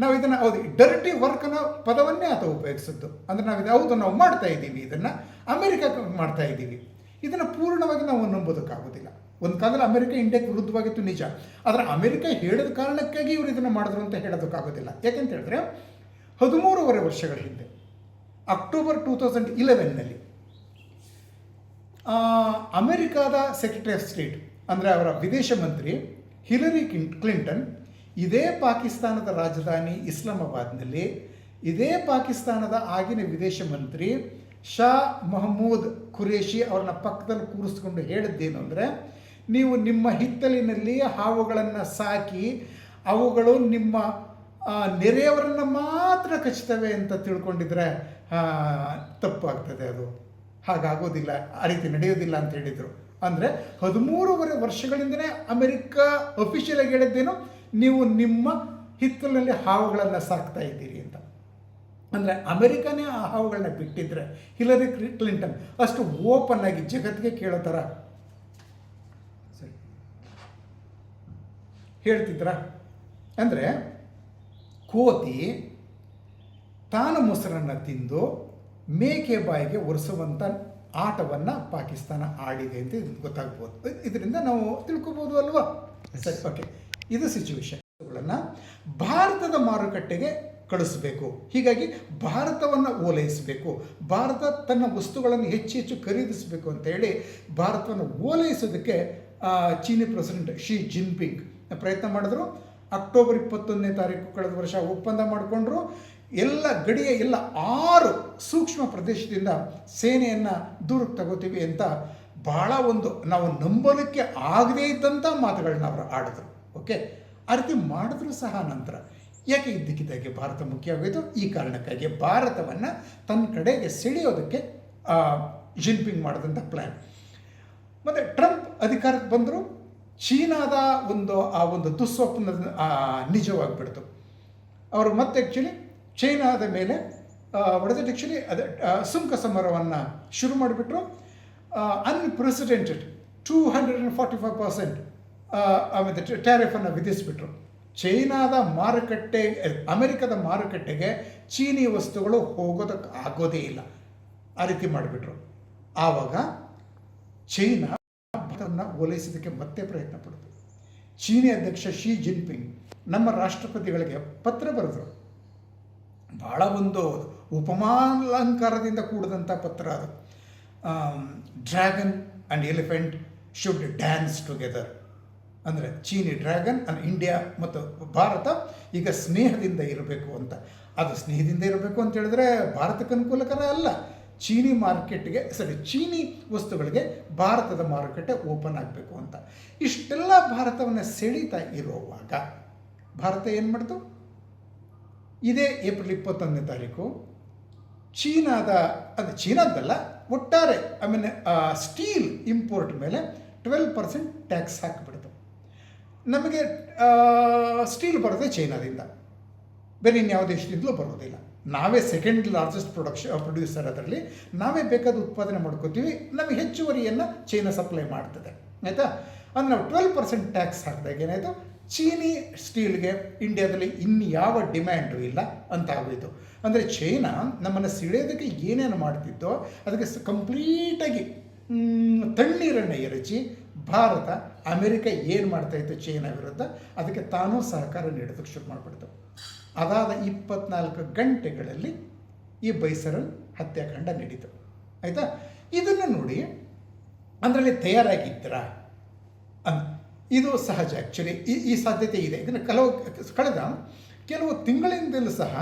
ನಾವು ಇದನ್ನು ಹೌದು ಡರ್ಟಿ ವರ್ಕ್ ಅನ್ನೋ ಪದವನ್ನೇ ಆತ ಉಪಯೋಗಿಸಿದ್ದು. ಅಂದರೆ ನಾವು ಹೌದು ನಾವು ಮಾಡ್ತಾ ಇದ್ದೀವಿ, ಇದನ್ನು ಅಮೆರಿಕಕ್ಕೆ ಮಾಡ್ತಾ ಇದ್ದೀವಿ. ಇದನ್ನು ಪೂರ್ಣವಾಗಿ ನಾವು ನಂಬೋದಕ್ಕಾಗೋದಿಲ್ಲ. ಒಂದು ಕಾಲದಲ್ಲಿ ಅಮೆರಿಕ ಇಂಡಿಯಾಕ್ಕೆ ವಿರುದ್ಧವಾಗಿತ್ತು ನಿಜ, ಆದರೆ ಅಮೆರಿಕ ಹೇಳಿದ ಕಾರಣಕ್ಕಾಗಿ ಇವರು ಇದನ್ನು ಮಾಡಿದ್ರು ಅಂತ ಹೇಳೋದಕ್ಕಾಗೋದಿಲ್ಲ. ಯಾಕೆಂತ ಹೇಳಿದ್ರೆ 13 ವರ್ಷಗಳ ಹಿಂದೆ ಅಕ್ಟೋಬರ್ 2011ನಲ್ಲಿ ಅಮೆರಿಕಾದ ಸೆಕ್ರೆಟರಿ ಆಫ್ ಸ್ಟೇಟ್ ಅಂದರೆ ಅವರ ವಿದೇಶ ಮಂತ್ರಿ ಹಿಲರಿ ಕ್ಲಿಂಟನ್ ಇದೇ ಪಾಕಿಸ್ತಾನದ ರಾಜಧಾನಿ ಇಸ್ಲಾಮಾಬಾದ್ನಲ್ಲಿ ಇದೇ ಪಾಕಿಸ್ತಾನದ ಆಗಿನ ವಿದೇಶ ಮಂತ್ರಿ ಶಾ ಮಹಮೂದ್ ಖುರೇಷಿ ಅವ್ರನ್ನ ಪಕ್ಕದಲ್ಲಿ ಕೂರಿಸ್ಕೊಂಡು ಹೇಳಿದ್ದೇನು ಅಂದರೆ, ನೀವು ನಿಮ್ಮ ಹಿತ್ತಲಿನಲ್ಲಿ ಹಾವುಗಳನ್ನು ಸಾಕಿ ಅವುಗಳು ನಿಮ್ಮ ನೆರೆಯವರನ್ನು ಮಾತ್ರ ಕಚ್ತವೆ ಅಂತ ತಿಳ್ಕೊಂಡಿದ್ರೆ ತಪ್ಪಾಗ್ತದೆ, ಅದು ಹಾಗಾಗೋದಿಲ್ಲ, ಆ ರೀತಿ ನಡೆಯೋದಿಲ್ಲ ಅಂತ ಹೇಳಿದರು. ಅಂದರೆ 13 ವರ್ಷಗಳಿಂದಲೇ ಅಮೆರಿಕ ಅಫಿಷಿಯಲಾಗಿ ಹೇಳಿದ್ದೇನು, ನೀವು ನಿಮ್ಮ ಹಿತ್ತಲಿನಲ್ಲಿ ಹಾವುಗಳನ್ನು ಸಾಕ್ತಾ ಇದ್ದೀರಿ ಅಂತ. ಅಂದರೆ ಅಮೆರಿಕನೇ ಆ ಹಾವುಗಳನ್ನ ಬಿಟ್ಟಿದ್ರೆ ಹಿಲರಿ ಕ್ಲಿಂಟನ್ ಅಷ್ಟು ಓಪನ್ ಆಗಿ ಜಗತ್ತಿಗೆ ಕೇಳೋ ಥರ ಹೇಳ್ತಿದ್ರ. ಅಂದರೆ ಕೋತಿ ತಾನು ಮೊಸರನ್ನು ತಿಂದು ಮೇಕೆ ಬಾಯಿಗೆ ಒರೆಸುವಂಥ ಆಟವನ್ನು ಪಾಕಿಸ್ತಾನ ಆಡಿದೆ ಅಂತ ಗೊತ್ತಾಗ್ಬೋದು. ಇದರಿಂದ ನಾವು ತಿಳ್ಕೊಬೋದು ಅಲ್ವಾ? ಸರಿ, ಓಕೆ. ಇದು ಸಿಚುವೇಶನ್ಗಳನ್ನು ಭಾರತದ ಮಾರುಕಟ್ಟೆಗೆ ಕಳಿಸಬೇಕು. ಹೀಗಾಗಿ ಭಾರತವನ್ನು ಓಲೈಸಬೇಕು, ಭಾರತ ತನ್ನ ವಸ್ತುಗಳನ್ನು ಹೆಚ್ಚು ಹೆಚ್ಚು ಖರೀದಿಸಬೇಕು ಅಂತೇಳಿ ಭಾರತವನ್ನು ಓಲೈಸೋದಕ್ಕೆ ಚೀನಿ ಪ್ರೆಸಿಡೆಂಟ್ ಶಿ ಜಿನ್ಪಿಂಗ್ ಪ್ರಯತ್ನ ಮಾಡಿದ್ರು. ಅಕ್ಟೋಬರ್ 21 ಕಳೆದ ವರ್ಷ ಒಪ್ಪಂದ ಮಾಡಿಕೊಂಡ್ರು. ಎಲ್ಲ ಗಡಿಯ ಎಲ್ಲ 6 ಸೂಕ್ಷ್ಮ ಪ್ರದೇಶದಿಂದ ಸೇನೆಯನ್ನು ದೂರಕ್ಕೆ ತಗೋತೀವಿ ಅಂತ ಭಾಳ ಒಂದು ನಾವು ನಂಬಲಿಕ್ಕೆ ಆಗದೇ ಇದ್ದಂಥ ಮಾತುಗಳನ್ನ ಅವರು ಆಡಿದ್ರು. ಓಕೆ, ಆ ರೀತಿ ಮಾಡಿದ್ರು ಸಹ ನಂತರ ಯಾಕೆ ಇದ್ದಕ್ಕಿದ್ದಾಗೆ ಭಾರತ ಮುಖ್ಯ ಆಗೋದು? ಈ ಕಾರಣಕ್ಕಾಗಿ ಭಾರತವನ್ನು ತನ್ನ ಕಡೆಗೆ ಸೆಳೆಯೋದಕ್ಕೆ ಜಿನ್ಪಿಂಗ್ ಮಾಡಿದಂಥ ಪ್ಲ್ಯಾನ್. ಮತ್ತು ಟ್ರಂಪ್ ಅಧಿಕಾರಕ್ಕೆ ಬಂದರು. ಚೀನಾದ ಒಂದು ದುಸ್ವಪ್ನ ನಿಜವಾಗಿಬಿಡ್ತು. ಅವರು ಮತ್ತೆ ಆ್ಯಕ್ಚುಲಿ ಚೈನಾದ ಮೇಲೆ ಆ್ಯಕ್ಚುಲಿ ಸುಂಕ ಸಮರವನ್ನು ಶುರು ಮಾಡಿಬಿಟ್ರು. ಅನ್ಪ್ರೆಸಿಡೆಂಟೆಡ್ 245% ಆಮೇಲೆ ಟ್ಯಾರಿಫನ್ನು ವಿಧಿಸಿಬಿಟ್ರು. ಚೈನಾದ ಮಾರುಕಟ್ಟೆ, ಅಮೆರಿಕದ ಮಾರುಕಟ್ಟೆಗೆ ಚೀನಿ ವಸ್ತುಗಳು ಹೋಗೋದಕ್ಕೆ ಆಗೋದೇ ಇಲ್ಲ, ಆ ರೀತಿ ಮಾಡಿಬಿಟ್ರು. ಆವಾಗ ಚೈನಾ ಭಾರತವನ್ನು ಓಲೈಸೋದಕ್ಕೆ ಮತ್ತೆ ಪ್ರಯತ್ನ ಪಡ್ತು. ಚೀನಿ ಅಧ್ಯಕ್ಷ ಶಿ ಜಿನ್ಪಿಂಗ್ ನಮ್ಮ ರಾಷ್ಟ್ರಪತಿಗಳಿಗೆ ಪತ್ರ ಬರೆದರು. ಭಾಳ ಒಂದು ಉಪಮಾಲಂಕಾರದಿಂದ ಕೂಡಿದಂಥ ಪತ್ರ ಅದು. Dragon and elephant should dance together. ಅಂದರೆ ಚೀನಿ ಡ್ರ್ಯಾಗನ್ ಆ್ಯಂಡ್ ಇಂಡಿಯಾ ಮತ್ತು ಭಾರತ ಈಗ ಸ್ನೇಹದಿಂದ ಇರಬೇಕು ಅಂತ. ಅದು ಸ್ನೇಹದಿಂದ ಇರಬೇಕು ಅಂತ ಹೇಳಿದ್ರೆ ಭಾರತಕ್ಕೆ ಅನುಕೂಲಕರ ಅಲ್ಲ. ಚೀನಿ ಮಾರ್ಕೆಟ್ಗೆ ಚೀನಿ ವಸ್ತುಗಳಿಗೆ ಭಾರತದ ಮಾರುಕಟ್ಟೆ ಓಪನ್ ಆಗಬೇಕು ಅಂತ. ಇಷ್ಟೆಲ್ಲ ಭಾರತವನ್ನು ಸೆಳೀತಾ ಇರುವಾಗ ಭಾರತ ಏನು ಮಾಡ್ತು? ಇದೇ ಏಪ್ರಿಲ್ 21 ಚೀನಾದಲ್ಲ ಒಟ್ಟಾರೆ ಸ್ಟೀಲ್ ಇಂಪೋರ್ಟ್ ಮೇಲೆ 12% ಟ್ಯಾಕ್ಸ್ ಹಾಕಿಬಿಡ್ತು. ನಮಗೆ ಸ್ಟೀಲ್ ಬರೋದೇ ಚೈನಾದಿಂದ, ಬೇರೆ ಇನ್ಯಾವ ದೇಶದಿಂದಲೂ ಬರೋದಿಲ್ಲ. ನಾವೇ ಸೆಕೆಂಡ್ ಲಾರ್ಜೆಸ್ಟ್ ಪ್ರೊಡ್ಯೂಸರ್, ಅದರಲ್ಲಿ ನಾವೇ ಬೇಕಾದ ಉತ್ಪಾದನೆ ಮಾಡ್ಕೋತೀವಿ. ನಮಗೆ ಹೆಚ್ಚುವರಿಯನ್ನು ಚೈನಾ ಸಪ್ಲೈ ಮಾಡ್ತದೆ, ಆಯಿತಾ? ಅಂದರೆ ನಾವು 12% ಟ್ಯಾಕ್ಸ್ ಹಾಕಿದಾಗ ಏನಾಯಿತು, ಚೀನಿ ಸ್ಟೀಲ್ಗೆ ಇಂಡಿಯಾದಲ್ಲಿ ಇನ್ಯಾವ ಡಿಮ್ಯಾಂಡು ಇಲ್ಲ ಅಂತ ಆಗೋಯಿತು. ಅಂದರೆ ಚೈನಾ ನಮ್ಮನ್ನು ಸಿಳಿಯೋದಕ್ಕೆ ಏನೇನು ಮಾಡ್ತಿದ್ದೋ ಅದಕ್ಕೆ ಕಂಪ್ಲೀಟಾಗಿ ತಣ್ಣೀರನ್ನು ಎರಚಿ ಭಾರತ ಅಮೆರಿಕ ಏನು ಮಾಡ್ತಾಯಿತ್ತು ಚೈನಾ ವಿರುದ್ಧ, ಅದಕ್ಕೆ ತಾನೂ ಸಹಕಾರ ನೀಡೋದಕ್ಕೆ ಶುರು ಮಾಡಿಬಿಡ್ತು. ಅದಾದ 24 ಗಂಟೆಗಳಲ್ಲಿ ಈ ಬೈಸರನ್ ಹತ್ಯಾಕಾಂಡ ನಡೀತು, ಆಯಿತಾ? ಇದನ್ನು ನೋಡಿ ಅದರಲ್ಲಿ ತಯಾರಾಗಿದ್ದೀರಾ ಇದು ಸಹಜ. ಆ್ಯಕ್ಚುಲಿ ಈ ಸಾಧ್ಯತೆ ಇದೆ. ಇದನ್ನು ಕಳೆದ ಕೆಲವು ತಿಂಗಳಿಂದಲೂ ಸಹ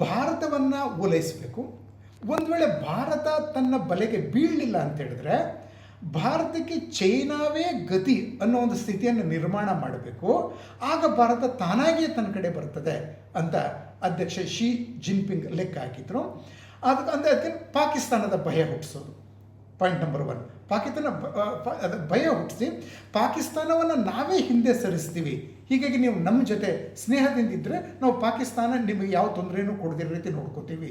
ಭಾರತವನ್ನು ಓಲೈಸಬೇಕು. ಒಂದು ವೇಳೆ ಭಾರತ ತನ್ನ ಬಲೆಗೆ ಬೀಳಲಿಲ್ಲ ಅಂತ ಹೇಳಿದ್ರೆ ಭಾರತಕ್ಕೆ ಚೈನಾವೇ ಗತಿ ಅನ್ನೋ ಒಂದು ಸ್ಥಿತಿಯನ್ನು ನಿರ್ಮಾಣ ಮಾಡಬೇಕು. ಆಗ ಭಾರತ ತಾನಾಗಿಯೇ ತನ್ನ ಕಡೆ ಬರ್ತದೆ ಅಂತ ಅಧ್ಯಕ್ಷ ಶಿ ಜಿನ್ಪಿಂಗ್ ಲೆಕ್ಕ ಹಾಕಿದ್ರು. ಅದಕ್ಕೆ ಪಾಕಿಸ್ತಾನದ ಭಯ ಹುಟ್ಟಿಸೋದು ಪಾಯಿಂಟ್ ನಂಬರ್ 1. ಅದು ಭಯ ಹುಟ್ಟಿಸಿ ಪಾಕಿಸ್ತಾನವನ್ನು ನಾವೇ ಹಿಂದೆ ಸರಿಸ್ತೀವಿ. ಹೀಗಾಗಿ ನೀವು ನಮ್ಮ ಜೊತೆ ಸ್ನೇಹದಿಂದ ಇದ್ದರೆ ನಾವು ಪಾಕಿಸ್ತಾನ ನಿಮಗೆ ಯಾವ ತೊಂದರೆನೂ ಕೊಡದಿರೋ ರೀತಿ ನೋಡ್ಕೋತೀವಿ,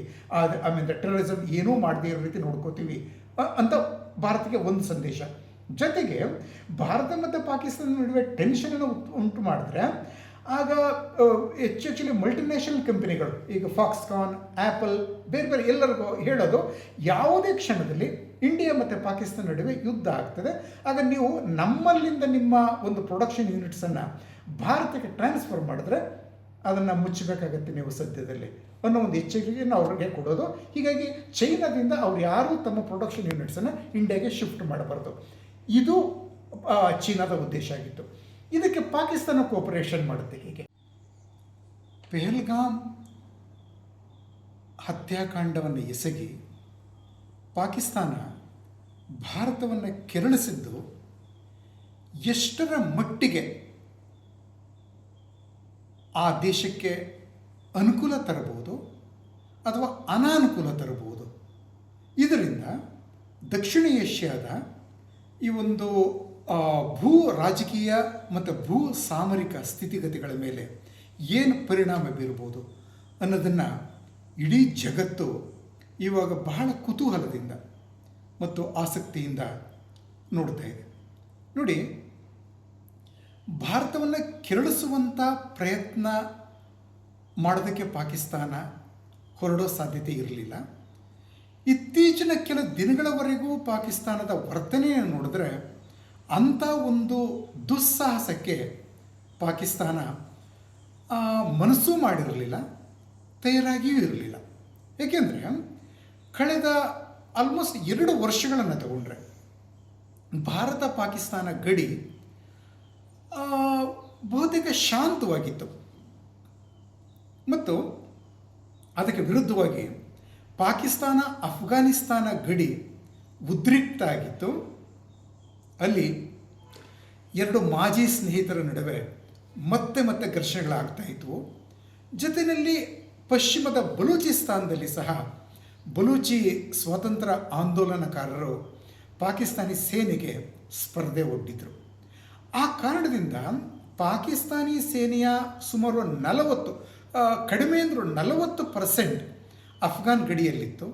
ಆಮೇಲೆ ಟೆರರಿಸಮ್ ಏನೂ ಮಾಡದೇ ಇರೋ ರೀತಿ ನೋಡ್ಕೋತೀವಿ ಅಂತ ಭಾರತಕ್ಕೆ ಒಂದು ಸಂದೇಶ. ಜೊತೆಗೆ ಭಾರತ ಮತ್ತು ಪಾಕಿಸ್ತಾನ ನಡುವೆ ಟೆನ್ಷನನ್ನು ಉಂಟು ಮಾಡಿದ್ರೆ ಆಗ ಹೆಚ್ಚೆಚ್ಚಲಿ ಮಲ್ಟಿನ್ಯಾಷನಲ್ ಕಂಪನಿಗಳು, ಈಗ ಫಾಕ್ಸ್ಕಾನ್, ಆ್ಯಪಲ್, ಬೇರೆ ಬೇರೆ ಎಲ್ಲರಿಗೂ ಹೇಳೋದು, ಯಾವುದೇ ಕ್ಷಣದಲ್ಲಿ ಇಂಡಿಯಾ ಮತ್ತು ಪಾಕಿಸ್ತಾನ ನಡುವೆ ಯುದ್ಧ ಆಗ್ತದೆ, ಆಗ ನೀವು ನಮ್ಮಲ್ಲಿಂದ ನಿಮ್ಮ ಒಂದು ಪ್ರೊಡಕ್ಷನ್ ಯೂನಿಟ್ಸನ್ನು ಭಾರತಕ್ಕೆ ಟ್ರಾನ್ಸ್ಫರ್ ಮಾಡಿದ್ರೆ ಅದನ್ನು ಮುಚ್ಚಬೇಕಾಗತ್ತೆ ನೀವು ಸದ್ಯದಲ್ಲಿ ಅನ್ನೋ ಒಂದು ಎಚ್ಚರಿಕೆಯನ್ನು ಅವ್ರಿಗೆ ಕೊಡೋದು. ಹೀಗಾಗಿ ಚೈನಾದಿಂದ ಅವ್ರು ಯಾರೂ ತಮ್ಮ ಪ್ರೊಡಕ್ಷನ್ ಯೂನಿಟ್ಸನ್ನು ಇಂಡಿಯಾಗೆ ಶಿಫ್ಟ್ ಮಾಡಬಾರ್ದು. ಇದು ಚೀನಾದ ಉದ್ದೇಶ ಆಗಿತ್ತು. ಇದಕ್ಕೆ ಪಾಕಿಸ್ತಾನ ಕೋಪರೇಷನ್ ಮಾಡುತ್ತೆ. ಹೀಗೆ ಪೆಹಲ್ಗಾಮ್ ಹತ್ಯಾಕಾಂಡವನ್ನು ಎಸಗಿ ಪಾಕಿಸ್ತಾನ ಭಾರತವನ್ನು ಕೆರಳಿಸಿದ್ದು ಎಷ್ಟರ ಮಟ್ಟಿಗೆ ಆ ದೇಶಕ್ಕೆ ಅನುಕೂಲ ತರಬಹುದು ಅಥವಾ ಅನಾನುಕೂಲ ತರಬಹುದು. ಇದರಿಂದ ದಕ್ಷಿಣ ಏಷ್ಯಾದ ಈ ಒಂದು ಭೂ ರಾಜಕೀಯ ಮತ್ತು ಭೂ ಸಾಮರಿಕ ಸ್ಥಿತಿಗತಿಗಳ ಮೇಲೆ ಏನು ಪರಿಣಾಮ ಬೀರ್ಬೋದು ಅನ್ನೋದನ್ನು ಇಡೀ ಜಗತ್ತು ಇವಾಗ ಬಹಳ ಕುತೂಹಲದಿಂದ ಮತ್ತು ಆಸಕ್ತಿಯಿಂದ ನೋಡ್ತಾ ಇದೆ. ನೋಡಿ, ಭಾರತವನ್ನು ಕೆರಳಿಸುವಂಥ ಪ್ರಯತ್ನ ಮಾಡೋದಕ್ಕೆ ಪಾಕಿಸ್ತಾನ ಹೊರಡೋ ಸಾಧ್ಯತೆ ಇರಲಿಲ್ಲ. ಇತ್ತೀಚಿನ ಕೆಲ ದಿನಗಳವರೆಗೂ ಪಾಕಿಸ್ತಾನದ ವರ್ತನೆಯನ್ನು ನೋಡಿದ್ರೆ ಅಂಥ ಒಂದು ದುಸ್ಸಾಹಸಕ್ಕೆ ಪಾಕಿಸ್ತಾನ ಮನಸ್ಸು ಮಾಡಿರಲಿಲ್ಲ, ತಯಾರಾಗಿಯೂ ಇರಲಿಲ್ಲ. ಏಕೆಂದರೆ ಕಳೆದ ಆಲ್ಮೋಸ್ಟ್ 2 ವರ್ಷಗಳನ್ನು ತಗೊಂಡ್ರೆ ಭಾರತ ಪಾಕಿಸ್ತಾನ ಗಡಿ ಬಹುತೇಕ ಶಾಂತವಾಗಿತ್ತು ಮತ್ತು ಅದಕ್ಕೆ ವಿರುದ್ಧವಾಗಿ ಪಾಕಿಸ್ತಾನ ಅಫ್ಘಾನಿಸ್ತಾನ ಗಡಿ ಉದ್ರಿಕ್ತ ಆಗಿತ್ತು. ಅಲ್ಲಿ 2 ಮಾಜಿ ಸ್ನೇಹಿತರ ನಡುವೆ ಮತ್ತೆ ಘರ್ಷಣೆಗಳಾಗ್ತಾ ಇದ್ವು. ಜೊತೆಯಲ್ಲಿ ಪಶ್ಚಿಮದ ಬಲೂಚಿಸ್ತಾನದಲ್ಲಿ ಸಹ ಬಲೂಚಿ ಸ್ವಾತಂತ್ರ್ಯ ಆಂದೋಲನಕಾರರು ಪಾಕಿಸ್ತಾನಿ ಸೇನೆಗೆ ಸ್ಪರ್ಧೆ ಒಡ್ಡಿದರು. ಆ ಕಾರಣದಿಂದ ಪಾಕಿಸ್ತಾನಿ ಸೇನೆಯ ಸುಮಾರು 40 ಕಡಿಮೆ ಅಂದರೂ 40% ಅಫ್ಘಾನ್ ಗಡಿಯಲ್ಲಿತ್ತು.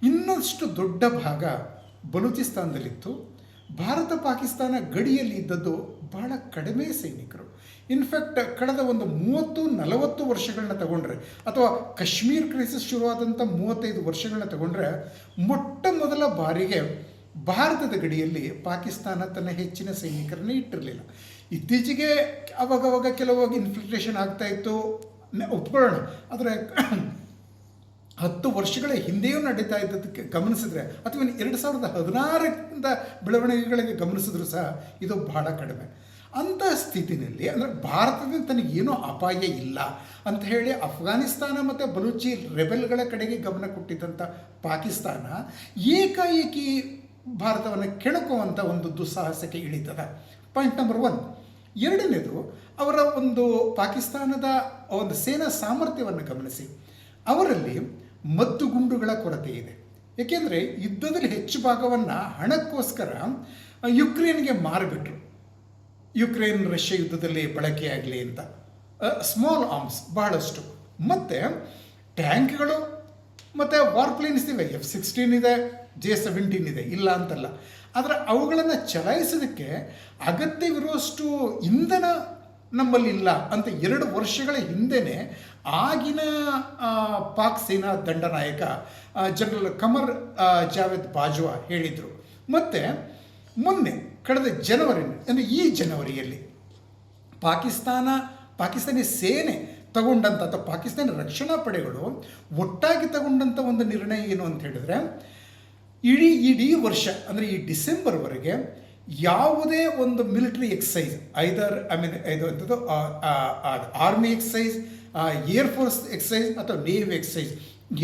ಇನ್ನಷ್ಟು ದೊಡ್ಡ ಭಾಗ ಬಲೂಚಿಸ್ತಾನದಲ್ಲಿತ್ತು. ಭಾರತ ಪಾಕಿಸ್ತಾನ ಗಡಿಯಲ್ಲಿ ಇದ್ದದ್ದು ಬಹಳ ಕಡಿಮೆ ಸೈನಿಕರು. ಇನ್ಫ್ಯಾಕ್ಟ್ ಕಳೆದ ಒಂದು 30-40 ವರ್ಷಗಳನ್ನ ತಗೊಂಡ್ರೆ, ಅಥವಾ ಕಾಶ್ಮೀರ್ ಕ್ರೈಸಿಸ್ ಶುರುವಾದಂಥ 35 ವರ್ಷಗಳನ್ನ ತಗೊಂಡ್ರೆ, ಮೊಟ್ಟ ಮೊದಲ ಬಾರಿಗೆ ಭಾರತದ ಗಡಿಯಲ್ಲಿ ಪಾಕಿಸ್ತಾನ ತನ್ನ ಹೆಚ್ಚಿನ ಸೈನಿಕರನ್ನೇ ಇಟ್ಟಿರಲಿಲ್ಲ. ಇತ್ತೀಚೆಗೆ ಅವಾಗವಾಗ ಕೆಲವು ಇನ್ಫಿಲ್ಟ್ರೇಷನ್ ಆಗ್ತಾಯಿತ್ತು, ಒಪ್ಕೊಳ್ಳೋಣ. ಆದರೆ 10 ವರ್ಷಗಳ ಹಿಂದೆಯೂ ನಡೀತಾ ಇದ್ದದಕ್ಕೆ ಗಮನಿಸಿದ್ರೆ, ಅಥವಾ 2016ರಿಂದ ಬೆಳವಣಿಗೆಗಳಿಗೆ ಗಮನಿಸಿದ್ರು ಸಹ ಇದು ಬಹಳ ಕಡಿಮೆ. ಅಂಥ ಸ್ಥಿತಿನಲ್ಲಿ, ಅಂದರೆ ಭಾರತದಿಂದ ತನಗೇನೂ ಅಪಾಯ ಇಲ್ಲ ಅಂತ ಹೇಳಿ ಅಫ್ಘಾನಿಸ್ತಾನ ಮತ್ತು ಬಲೂಚಿ ರೆಬೆಲ್ಗಳ ಕಡೆಗೆ ಗಮನ ಕೊಟ್ಟಿದ್ದಂಥ ಪಾಕಿಸ್ತಾನ ಏಕಾಏಕಿ ಭಾರತವನ್ನು ಕೆಣಕುವಂಥ ಒಂದು ದುಸ್ಸಾಹಸಕ್ಕೆ ಇಳಿತದ. Point number 1. ಎರಡನೇದು, ಅವರ ಒಂದು ಪಾಕಿಸ್ತಾನದ ಒಂದು ಸೇನಾ ಸಾಮರ್ಥ್ಯವನ್ನು ಗಮನಿಸಿ. ಅವರಲ್ಲಿ ಮದ್ದುಗುಂಡುಗಳ ಕೊರತೆ ಇದೆ. ಏಕೆಂದರೆ ಯುದ್ಧದಲ್ಲಿ ಹೆಚ್ಚು ಭಾಗವನ್ನು ಹಣಕ್ಕೋಸ್ಕರ ಯುಕ್ರೇನ್ಗೆ ಮಾರಿಬಿಟ್ರು, ಯುಕ್ರೇನ್ ರಷ್ಯಾ ಯುದ್ಧದಲ್ಲಿ ಬಳಕೆಯಾಗಲಿ ಅಂತ. ಸ್ಮಾಲ್ ಆರ್ಮ್ಸ್ ಬಹಳಷ್ಟು, ಮತ್ತು ಟ್ಯಾಂಕ್ಗಳು ಮತ್ತು ವಾರ್ಪ್ಲೇನ್ಸ್ ಇವೆ. F-16 ಇದೆ, J-17 ಇದೆ, ಇಲ್ಲ ಅಂತಲ್ಲ. ಆದರೆ ಅವುಗಳನ್ನು ಚಲಾಯಿಸೋದಕ್ಕೆ ಅಗತ್ಯವಿರುವಷ್ಟು ಇಂಧನ ನಮ್ಮಲ್ಲಿ ಇಲ್ಲ ಅಂತ 2 ವರ್ಷಗಳ ಹಿಂದೆಯೇ ಆಗಿನ ಪಾಕ್ ಸೇನಾ ದಂಡನಾಯಕ ಜನರಲ್ ಕಮರ್ ಜಾವೇದ್ ಬಾಜ್ವಾ ಹೇಳಿದರು. ಮತ್ತು ಮೊನ್ನೆ ಕಳೆದ ಜನವರಿ, ಅಂದರೆ ಈ ಜನವರಿಯಲ್ಲಿ ಪಾಕಿಸ್ತಾನಿ ಸೇನೆ ತಗೊಂಡಂಥ, ಅಥವಾ ಪಾಕಿಸ್ತಾನಿ ರಕ್ಷಣಾ ಪಡೆಗಳು ಒಟ್ಟಾಗಿ ತಗೊಂಡಂಥ ಒಂದು ನಿರ್ಣಯ ಏನು ಅಂತ ಹೇಳಿದ್ರೆ, ಇಡೀ ವರ್ಷ, ಅಂದರೆ ಈ ಡಿಸೆಂಬರ್ವರೆಗೆ ಯಾವುದೇ ಒಂದು ಮಿಲಿಟರಿ ಎಕ್ಸಸೈಸ್, ಇದು ಆರ್ಮಿ ಎಕ್ಸಸೈಸ್, ಏರ್ಫೋರ್ಸ್ ಎಕ್ಸಸೈಸ್ ಅಥವಾ ನೇವಿ ಎಕ್ಸಸೈಸ್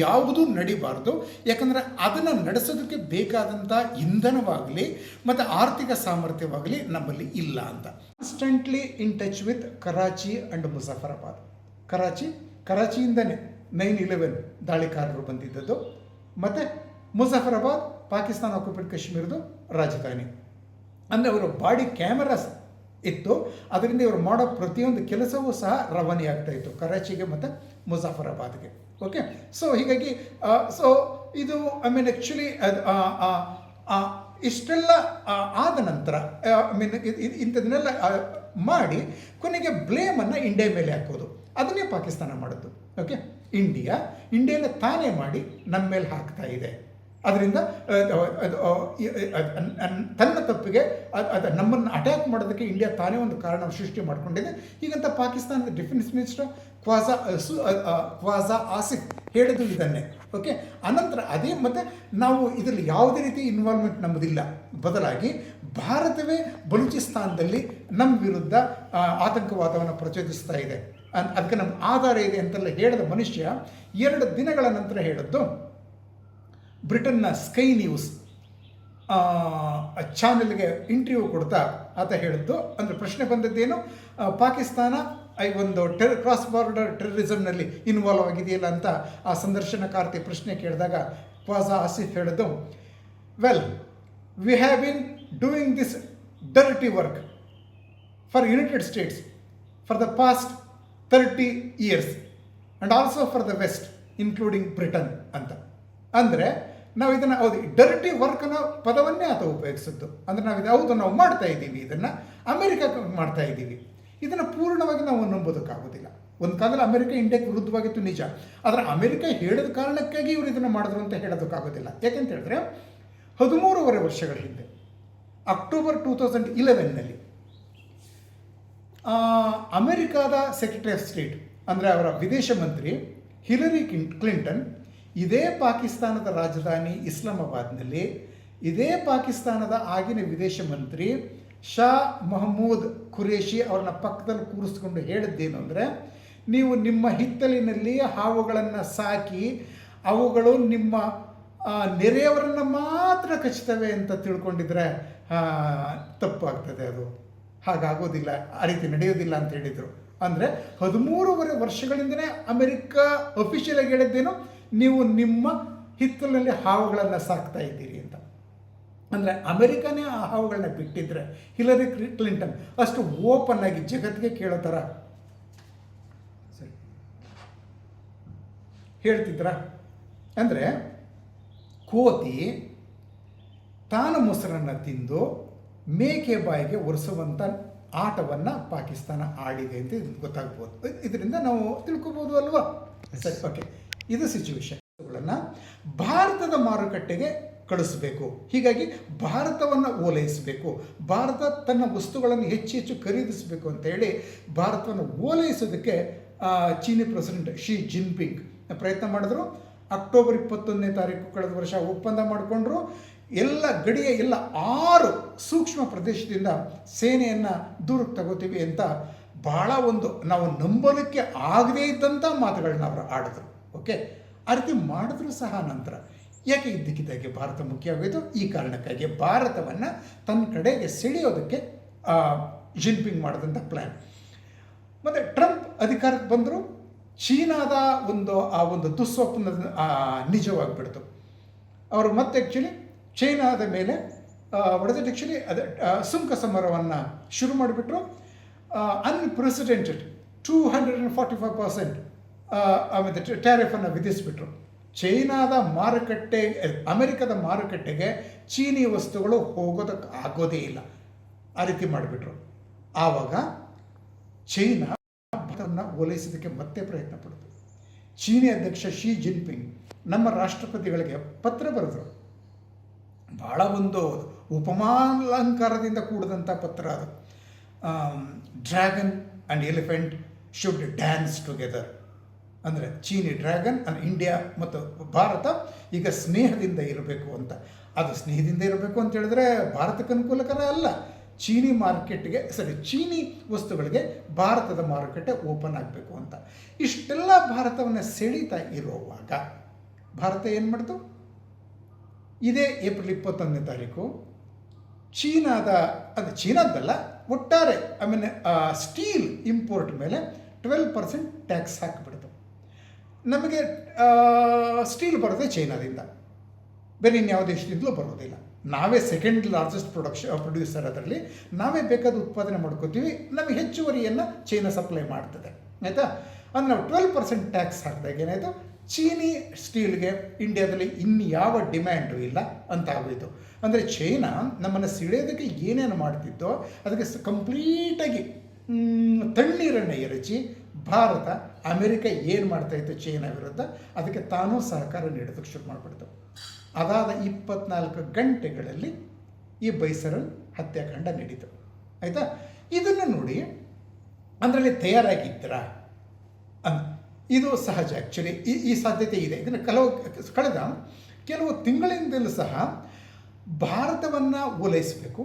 ಯಾವುದೂ ನಡಿಬಾರ್ದು. ಯಾಕಂದರೆ ಅದನ್ನು ನಡೆಸೋದಕ್ಕೆ ಬೇಕಾದಂಥ ಇಂಧನವಾಗಲಿ ಮತ್ತು ಆರ್ಥಿಕ ಸಾಮರ್ಥ್ಯವಾಗಲಿ ನಮ್ಮಲ್ಲಿ ಇಲ್ಲ ಅಂತ. Constantly in touch with Karachi and Muzaffarabad. ಕರಾಚಿಯಿಂದನೇ 9/11 ದಾಳಿಕಾರರು ಬಂದಿದ್ದದ್ದು, ಮತ್ತು ಮುಜಫರಾಬಾದ್ ಪಾಕಿಸ್ತಾನ ಆಕ್ಯುಪೈಡ್ ಕಾಶ್ಮೀರದ ರಾಜಧಾನಿ. ಅಂದರೆ ಅವರು ಬಾಡಿ ಕ್ಯಾಮರಾಸ್ ಇತ್ತು, ಅದರಿಂದ ಇವರು ಮಾಡೋ ಪ್ರತಿಯೊಂದು ಕೆಲಸವೂ ಸಹ ರವಾನೆ ಆಗ್ತಾ ಇತ್ತು ಕರಾಚಿಗೆ ಮತ್ತು ಮುಜಾಫರಾಬಾದ್ಗೆ. ಓಕೆ, ಸೊ ಹೀಗಾಗಿ ಸೊ ಇದು ಐ ಮೀನ್ ಆ್ಯಕ್ಚುಲಿ ಇಷ್ಟೆಲ್ಲ ಆದ ನಂತರ ಐ ಮೀನ್ ಇಂಥದನ್ನೆಲ್ಲ ಮಾಡಿ ಬ್ಲೇಮನ್ನು ಇಂಡಿಯಾ ಮೇಲೆ ಹಾಕೋದು, ಅದನ್ನೇ ಪಾಕಿಸ್ತಾನ ಮಾಡೋದು. ಓಕೆ, ಇಂಡಿಯಾನ ತಾನೇ ಮಾಡಿ ನಮ್ಮ ಮೇಲೆ ಹಾಕ್ತಾ ಇದೆ. ಅದರಿಂದ ತನ್ನ ತಪ್ಪಿಗೆ ಅದು ನಮ್ಮನ್ನು ಅಟ್ಯಾಕ್ ಮಾಡೋದಕ್ಕೆ ಇಂಡಿಯಾ ತಾನೇ ಒಂದು ಕಾರಣ ಸೃಷ್ಟಿ ಮಾಡಿಕೊಂಡಿದೆ. ಹೀಗಂತ ಪಾಕಿಸ್ತಾನದ ಡಿಫೆನ್ಸ್ ಮಿನಿಸ್ಟರ್ ಖ್ವಾಜಾ ಆಸಿಫ್ ಹೇಳಿದ್ದು ಇದನ್ನೇ. ಓಕೆ, ಅನಂತರ ಅದೇ ಮತ್ತು ನಾವು ಇದರಲ್ಲಿ ಯಾವುದೇ ರೀತಿ ಇನ್ವಾಲ್ವ್ಮೆಂಟ್ ನಮ್ಮದಿಲ್ಲ, ಬದಲಾಗಿ ಭಾರತವೇ ಬಲೂಚಿಸ್ತಾನದಲ್ಲಿ ನಮ್ಮ ವಿರುದ್ಧ ಆತಂಕವಾದವನ್ನು ಪ್ರಚೋದಿಸ್ತಾ ಇದೆ, ಅದಕ್ಕೆ ನಮ್ಮ ಆಧಾರ ಇದೆ ಅಂತೆಲ್ಲ ಹೇಳಿದ ಮನುಷ್ಯ 2 ದಿನಗಳ ನಂತರ ಹೇಳಿದ್ದು ಬ್ರಿಟನ್ನ ಸ್ಕೈ ನ್ಯೂಸ್ ಚಾನೆಲ್ಗೆ ಇಂಟರ್ವ್ಯೂ ಕೊಡ್ತಾ ಆತ ಹೇಳಿದ್ದು, ಅಂದರೆ ಪ್ರಶ್ನೆ ಬಂದದ್ದೇನು, ಪಾಕಿಸ್ತಾನ ಒಂದು ಕ್ರಾಸ್ ಬಾರ್ಡರ್ ಟೆರರಿಸಮ್ನಲ್ಲಿ ಇನ್ವಾಲ್ವ್ ಆಗಿದೆಯಲ್ಲ ಅಂತ ಆ ಸಂದರ್ಶನಕಾರ್ತಿ ಪ್ರಶ್ನೆ ಕೇಳಿದಾಗ ಖ್ವಾಜಾ ಆಸಿಫ್ ಹೇಳಿದ್ದು, well we have been doing this dirty work for United States for the past 30 years and also for the west including Britain ಅಂತ. ಅಂದರೆ ನಾವು ಇದನ್ನು ಹೌದು ಡರ್ಟಿ ವರ್ಕ್ ಅನ್ನೋ ಪದವನ್ನೇ ಆತ ಉಪಯೋಗಿಸಿದ್ದು. ಅಂದರೆ ನಾವು ಮಾಡ್ತಾ ಇದ್ದೀವಿ, ಇದನ್ನು ಅಮೆರಿಕಕ್ಕೆ ಮಾಡ್ತಾ ಇದ್ದೀವಿ, ಇದನ್ನು ಪೂರ್ಣವಾಗಿ ನಾವು ನಂಬೋದಕ್ಕಾಗೋದಿಲ್ಲ. ಒಂದು ಕಾಲದಲ್ಲಿ ಅಮೆರಿಕ ಇಂಡಿಯಾಕ್ಕೆ ವಿರುದ್ಧವಾಗಿತ್ತು ನಿಜ, ಆದರೆ ಅಮೆರಿಕ ಹೇಳಿದ ಕಾರಣಕ್ಕಾಗಿ ಇವರು ಇದನ್ನು ಮಾಡಿದ್ರು ಅಂತ ಹೇಳೋದಕ್ಕಾಗೋದಿಲ್ಲ. ಯಾಕೆಂತ ಹೇಳಿದ್ರೆ 13.5 ವರ್ಷಗಳ ಹಿಂದೆ ಅಕ್ಟೋಬರ್ 2011ನಲ್ಲಿ ಅಮೆರಿಕಾದ ಸೆಕ್ರೆಟರಿ ಆಫ್ ಸ್ಟೇಟ್, ಅಂದರೆ ಅವರ ವಿದೇಶ ಮಂತ್ರಿ ಹಿಲರಿ ಕ್ಲಿಂಟನ್ ಇದೇ ಪಾಕಿಸ್ತಾನದ ರಾಜಧಾನಿ ಇಸ್ಲಾಮಾಬಾದ್ನಲ್ಲಿ ಇದೇ ಪಾಕಿಸ್ತಾನದ ಆಗಿನ ವಿದೇಶ ಮಂತ್ರಿ ಶಾ ಮಹಮೂದ್ ಖುರೇಶಿ ಅವ್ರನ್ನ ಪಕ್ಕದಲ್ಲಿ ಕೂರಿಸ್ಕೊಂಡು ಹೇಳಿದ್ದೇನು ಅಂದರೆ, ನೀವು ನಿಮ್ಮ ಹಿತ್ತಲಿನಲ್ಲಿ ಹಾವುಗಳನ್ನು ಸಾಕಿ ಅವುಗಳು ನಿಮ್ಮ ನೆರೆಯವರನ್ನು ಮಾತ್ರ ಕಚ್ತವೆ ಅಂತ ತಿಳ್ಕೊಂಡಿದ್ರೆ ತಪ್ಪಾಗ್ತದೆ, ಅದು ಹಾಗಾಗೋದಿಲ್ಲ, ಆ ರೀತಿ ನಡೆಯೋದಿಲ್ಲ ಅಂತ ಹೇಳಿದರು. ಅಂದರೆ 13.5 ವರ್ಷಗಳಿಂದನೇ ಅಮೆರಿಕ ಅಫಿಷಿಯಲ್ ಆಗಿ ಹೇಳಿದ್ದೇನು, ನೀವು ನಿಮ್ಮ ಹಿತ್ತಲಿನಲ್ಲಿ ಹಾವುಗಳನ್ನು ಸಾಕ್ತಾ ಇದ್ದೀರಿ ಅಂತ. ಅಂದರೆ ಅಮೆರಿಕನೇ ಆ ಹಾವುಗಳನ್ನ ಬಿಟ್ಟಿದ್ರೆ ಹಿಲರಿ ಕ್ಲಿಂಟನ್ ಅಷ್ಟು ಓಪನ್ ಆಗಿ ಜಗತ್ತಿಗೆ ಕೇಳೋ ಥರ ಸರಿ ಹೇಳ್ತಿದ್ರ. ಅಂದರೆ ಕೋತಿ ತಾನು ಮೊಸರನ್ನು ತಿಂದು ಮೇಕೆ ಬಾಯಿಗೆ ಒರೆಸುವಂಥ ಆಟವನ್ನು ಪಾಕಿಸ್ತಾನ ಆಡಿದೆ ಅಂತ ಗೊತ್ತಾಗ್ಬೋದು. ಇದರಿಂದ ನಾವು ತಿಳ್ಕೊಬೋದು ಅಲ್ವಾ? ಸರಿ, ಓಕೆ, ಇದು ಸಿಚುವೇಶನ್ಗಳನ್ನು ಭಾರತದ ಮಾರುಕಟ್ಟೆಗೆ ಕಳಿಸಬೇಕು. ಹೀಗಾಗಿ ಭಾರತವನ್ನು ಓಲೈಸಬೇಕು, ಭಾರತ ತನ್ನ ವಸ್ತುಗಳನ್ನು ಹೆಚ್ಚು ಖರೀದಿಸಬೇಕು ಅಂತೇಳಿ ಭಾರತವನ್ನು ಓಲೈಸೋದಕ್ಕೆ ಚೀನಿ ಪ್ರೆಸಿಡೆಂಟ್ ಶಿ ಜಿನ್ಪಿಂಗ್ ಪ್ರಯತ್ನ ಮಾಡಿದ್ರು. ಅಕ್ಟೋಬರ್ 21ನೇ ತಾರೀಕು ಕಳೆದ ವರ್ಷ ಒಪ್ಪಂದ ಮಾಡಿಕೊಂಡ್ರು. ಎಲ್ಲ ಗಡಿಯ 6 ಸೂಕ್ಷ್ಮ ಪ್ರದೇಶದಿಂದ ಸೇನೆಯನ್ನು ದೂರಕ್ಕೆ ತಗೋತೀವಿ ಅಂತ ಭಾಳ ನಾವು ನಂಬಲಿಕ್ಕೆ ಆಗದೇ ಇದ್ದಂಥ ಮಾತುಗಳನ್ನ ಅವರು ಆಡಿದ್ರು. ಓಕೆ, ಆ ರೀತಿ ಮಾಡಿದ್ರು ಸಹ ನಂತರ ಯಾಕೆ ಇದ್ದಕ್ಕಿದ್ದಾಗೆ ಭಾರತ ಮುಖ್ಯ ಆಗೋದು? ಈ ಕಾರಣಕ್ಕಾಗಿ ಭಾರತವನ್ನು ತನ್ನ ಕಡೆಗೆ ಸೆಳೆಯೋದಕ್ಕೆ ಜಿನ್ಪಿಂಗ್ ಮಾಡಿದಂಥ ಪ್ಲ್ಯಾನ್. ಮತ್ತು ಟ್ರಂಪ್ ಅಧಿಕಾರಕ್ಕೆ ಬಂದರು, ಚೀನಾದ ಒಂದು ದುಸ್ವಪ್ನ ನಿಜವಾಗಿಬಿಡ್ತು. ಅವರು ಮತ್ತೆ ಆ್ಯಕ್ಚುಲಿ ಚೈನಾದ ಮೇಲೆ ಆ್ಯಕ್ಚುಲಿ ಸುಂಕ ಸಮರವನ್ನು ಶುರು ಮಾಡಿಬಿಟ್ರು. ಅನ್ಪ್ರೆಸಿಡೆಂಟೆಡ್ 245% ಆಮೇಲೆ ಟ್ಯಾರಿಫನ್ನು ವಿಧಿಸಿಬಿಟ್ರು. ಚೈನಾದ ಮಾರುಕಟ್ಟೆ, ಅಮೆರಿಕದ ಮಾರುಕಟ್ಟೆಗೆ ಚೀನಿ ವಸ್ತುಗಳು ಹೋಗೋದಕ್ಕೆ ಆಗೋದೇ ಇಲ್ಲ, ಆ ರೀತಿ ಮಾಡಿಬಿಟ್ರು. ಆವಾಗ ಚೈನಾ ಭಾರತವನ್ನು ಓಲೈಸೋದಕ್ಕೆ ಮತ್ತೆ ಪ್ರಯತ್ನ ಪಡ್ತು. ಚೀನಿ ಅಧ್ಯಕ್ಷ ಶಿ ಜಿನ್ಪಿಂಗ್ ನಮ್ಮ ರಾಷ್ಟ್ರಪತಿಗಳಿಗೆ ಪತ್ರ ಬರೆದರು. ಭಾಳ ಒಂದು ಉಪಮಾಲಂಕಾರದಿಂದ ಕೂಡಿದಂಥ ಪತ್ರ ಅದು. Dragon and elephant should dance together. ಅಂದರೆ ಚೀನಿ ಡ್ರ್ಯಾಗನ್ ಇಂಡಿಯಾ ಮತ್ತು ಭಾರತ ಈಗ ಸ್ನೇಹದಿಂದ ಇರಬೇಕು ಅಂತ. ಅದು ಸ್ನೇಹದಿಂದ ಇರಬೇಕು ಅಂತ ಹೇಳಿದ್ರೆ ಭಾರತಕ್ಕೆ ಅನುಕೂಲಕರ ಅಲ್ಲ. ಚೀನಿ ಮಾರ್ಕೆಟ್ಗೆ ಚೀನಿ ವಸ್ತುಗಳಿಗೆ ಭಾರತದ ಮಾರುಕಟ್ಟೆ ಓಪನ್ ಆಗಬೇಕು ಅಂತ. ಇಷ್ಟೆಲ್ಲ ಭಾರತವನ್ನು ಸೆಳೀತಾ ಇರುವಾಗ ಭಾರತ ಏನು ಮಾಡ್ತು? ಇದೇ ಏಪ್ರಿಲ್ 21ನೇ ತಾರೀಕು ಚೀನಾದಲ್ಲ ಒಟ್ಟಾರೆ ಸ್ಟೀಲ್ ಇಂಪೋರ್ಟ್ ಮೇಲೆ 12% ಟ್ಯಾಕ್ಸ್ ಹಾಕಿಬಿಡ್ತು. ನಮಗೆ ಸ್ಟೀಲ್ ಬರೋದೇ ಚೈನಾದಿಂದ, ಬೇರೆ ಇನ್ಯಾವ ದೇಶದಿಂದಲೂ ಬರೋದಿಲ್ಲ. ನಾವೇ ಸೆಕೆಂಡ್ ಲಾರ್ಜೆಸ್ಟ್ ಪ್ರೊಡ್ಯೂಸರ್, ಅದರಲ್ಲಿ ನಾವೇ ಬೇಕಾದ ಉತ್ಪಾದನೆ ಮಾಡ್ಕೋತೀವಿ. ನಮಗೆ ಹೆಚ್ಚುವರಿಯನ್ನು ಚೈನಾ ಸಪ್ಲೈ ಮಾಡ್ತದೆ, ಆಯಿತಾ. ಅಂದರೆ ನಾವು 12% ಟ್ಯಾಕ್ಸ್ ಹಾಕಿದಾಗ ಏನಾಯಿತು, ಚೀನಿ ಸ್ಟೀಲ್ಗೆ ಇಂಡಿಯಾದಲ್ಲಿ ಇನ್ಯಾವ ಡಿಮ್ಯಾಂಡು ಇಲ್ಲ ಅಂತ ಆಗೋಯಿತು. ಅಂದರೆ ಚೈನಾ ನಮ್ಮನ್ನು ಸಿಡಿಯೋದಕ್ಕೆ ಏನೇನು ಮಾಡ್ತಿದ್ದೋ ಅದಕ್ಕೆ ಕಂಪ್ಲೀಟಾಗಿ ತಣ್ಣೀರನ್ನು ಎರಚಿ ಭಾರತ, ಅಮೆರಿಕ ಏನು ಮಾಡ್ತಾಯಿತ್ತು ಚೈನಾ ವಿರುದ್ಧ, ಅದಕ್ಕೆ ತಾನೂ ಸಹಕಾರ ನೀಡೋದಕ್ಕೆ ಶುರು ಮಾಡಿಬಿಡ್ತು. ಅದಾದ 24 ಗಂಟೆಗಳಲ್ಲಿ ಈ ಬೈಸರನ್ ಹತ್ಯಾಕಾಂಡ ನಡೀತು, ಆಯಿತಾ. ಇದನ್ನು ನೋಡಿ ಅದರಲ್ಲಿ ತಯಾರಾಗಿದ್ದೀರಾ ಇದು ಸಹಜ. ಆ್ಯಕ್ಚುಲಿ ಈ ಸಾಧ್ಯತೆ ಇದೆ. ಇದನ್ನು ಕಳೆದ ಕೆಲವು ತಿಂಗಳಿಂದಲೂ ಸಹ ಭಾರತವನ್ನು ಓಲೈಸಬೇಕು.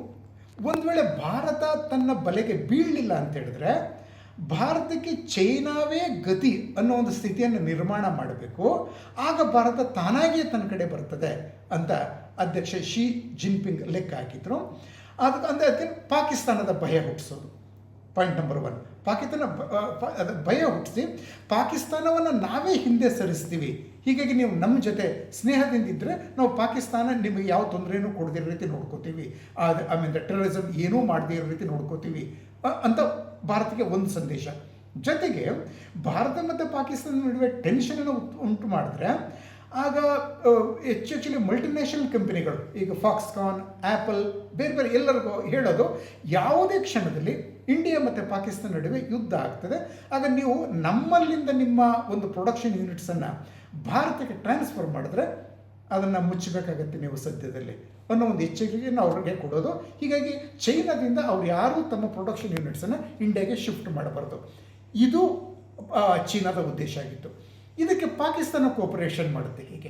ಒಂದು ವೇಳೆ ಭಾರತ ತನ್ನ ಬಲೆಗೆ ಬೀಳಲಿಲ್ಲ ಅಂತ ಹೇಳಿದ್ರೆ ಭಾರತಕ್ಕೆ ಚೈನಾವೇ ಗತಿ ಅನ್ನೋ ಒಂದು ಸ್ಥಿತಿಯನ್ನು ನಿರ್ಮಾಣ ಮಾಡಬೇಕು. ಆಗ ಭಾರತ ತಾನಾಗಿಯೇ ತನ್ನ ಕಡೆ ಬರ್ತದೆ ಅಂತ ಅಧ್ಯಕ್ಷ ಶಿ ಜಿನ್ಪಿಂಗ್ ಲೆಕ್ಕ ಹಾಕಿದ್ರು. ಅದಕ್ಕೆ ಪಾಕಿಸ್ತಾನದ ಭಯ ಹುಟ್ಟಿಸೋದು ಪಾಯಿಂಟ್ ನಂಬರ್ 1. ಭಯ ಹುಟ್ಟಿಸಿ ಪಾಕಿಸ್ತಾನವನ್ನು ನಾವೇ ಹಿಂದೆ ಸರಿಸ್ತೀವಿ, ಹೀಗಾಗಿ ನೀವು ನಮ್ಮ ಜೊತೆ ಸ್ನೇಹದಿಂದಿದ್ದರೆ ನಾವು ಪಾಕಿಸ್ತಾನ ನಿಮಗೆ ಯಾವ ತೊಂದರೆನೂ ಕೊಡದಿರೋ ರೀತಿ ನೋಡ್ಕೋತೀವಿ, ಆಮೇಲೆ ಟೆರರಿಸಮ್ ಏನೂ ಮಾಡದೇ ಇರೋ ರೀತಿ ನೋಡ್ಕೋತೀವಿ ಅಂತ ಭಾರತಕ್ಕೆ ಒಂದು ಸಂದೇಶ. ಜೊತೆಗೆ ಭಾರತ ಮತ್ತು ಪಾಕಿಸ್ತಾನ ನಡುವೆ ಟೆನ್ಷನನ್ನು ಉಂಟು ಮಾಡಿದ್ರೆ ಆಗ ಹೆಚ್ಚೆಚ್ಚುಲಿ ಮಲ್ಟಿನ್ಯಾಷನಲ್ ಕಂಪನಿಗಳು, ಈಗ ಫಾಕ್ಸ್ಕಾನ್, ಆ್ಯಪಲ್, ಬೇರೆ ಬೇರೆ ಎಲ್ಲರಿಗೂ ಹೇಳೋದು, ಯಾವುದೇ ಕ್ಷಣದಲ್ಲಿ ಇಂಡಿಯಾ ಮತ್ತು ಪಾಕಿಸ್ತಾನ ನಡುವೆ ಯುದ್ಧ ಆಗ್ತದೆ, ಆಗ ನೀವು ನಮ್ಮಲ್ಲಿಂದ ನಿಮ್ಮ ಒಂದು ಪ್ರೊಡಕ್ಷನ್ ಯೂನಿಟ್ಸನ್ನು ಭಾರತಕ್ಕೆ ಟ್ರಾನ್ಸ್ಫರ್ ಮಾಡಿದ್ರೆ ಅದನ್ನು ಮುಚ್ಚಬೇಕಾಗತ್ತೆ ನೀವು ಸದ್ಯದಲ್ಲಿ ಅನ್ನೋ ಒಂದು ಎಚ್ಚರಿಕೆಯನ್ನು ಅವ್ರಿಗೆ ಕೊಡೋದು. ಹೀಗಾಗಿ ಚೈನಾದಿಂದ ಅವ್ರು ಯಾರೂ ತಮ್ಮ ಪ್ರೊಡಕ್ಷನ್ ಯೂನಿಟ್ಸನ್ನು ಇಂಡಿಯಾಗೆ ಶಿಫ್ಟ್ ಮಾಡಬಾರ್ದು. ಇದು ಚೀನಾದ ಉದ್ದೇಶ ಆಗಿತ್ತು. ಇದಕ್ಕೆ ಪಾಕಿಸ್ತಾನ ಕೋಪರೇಷನ್ ಮಾಡುತ್ತೆ. ಹೀಗೆ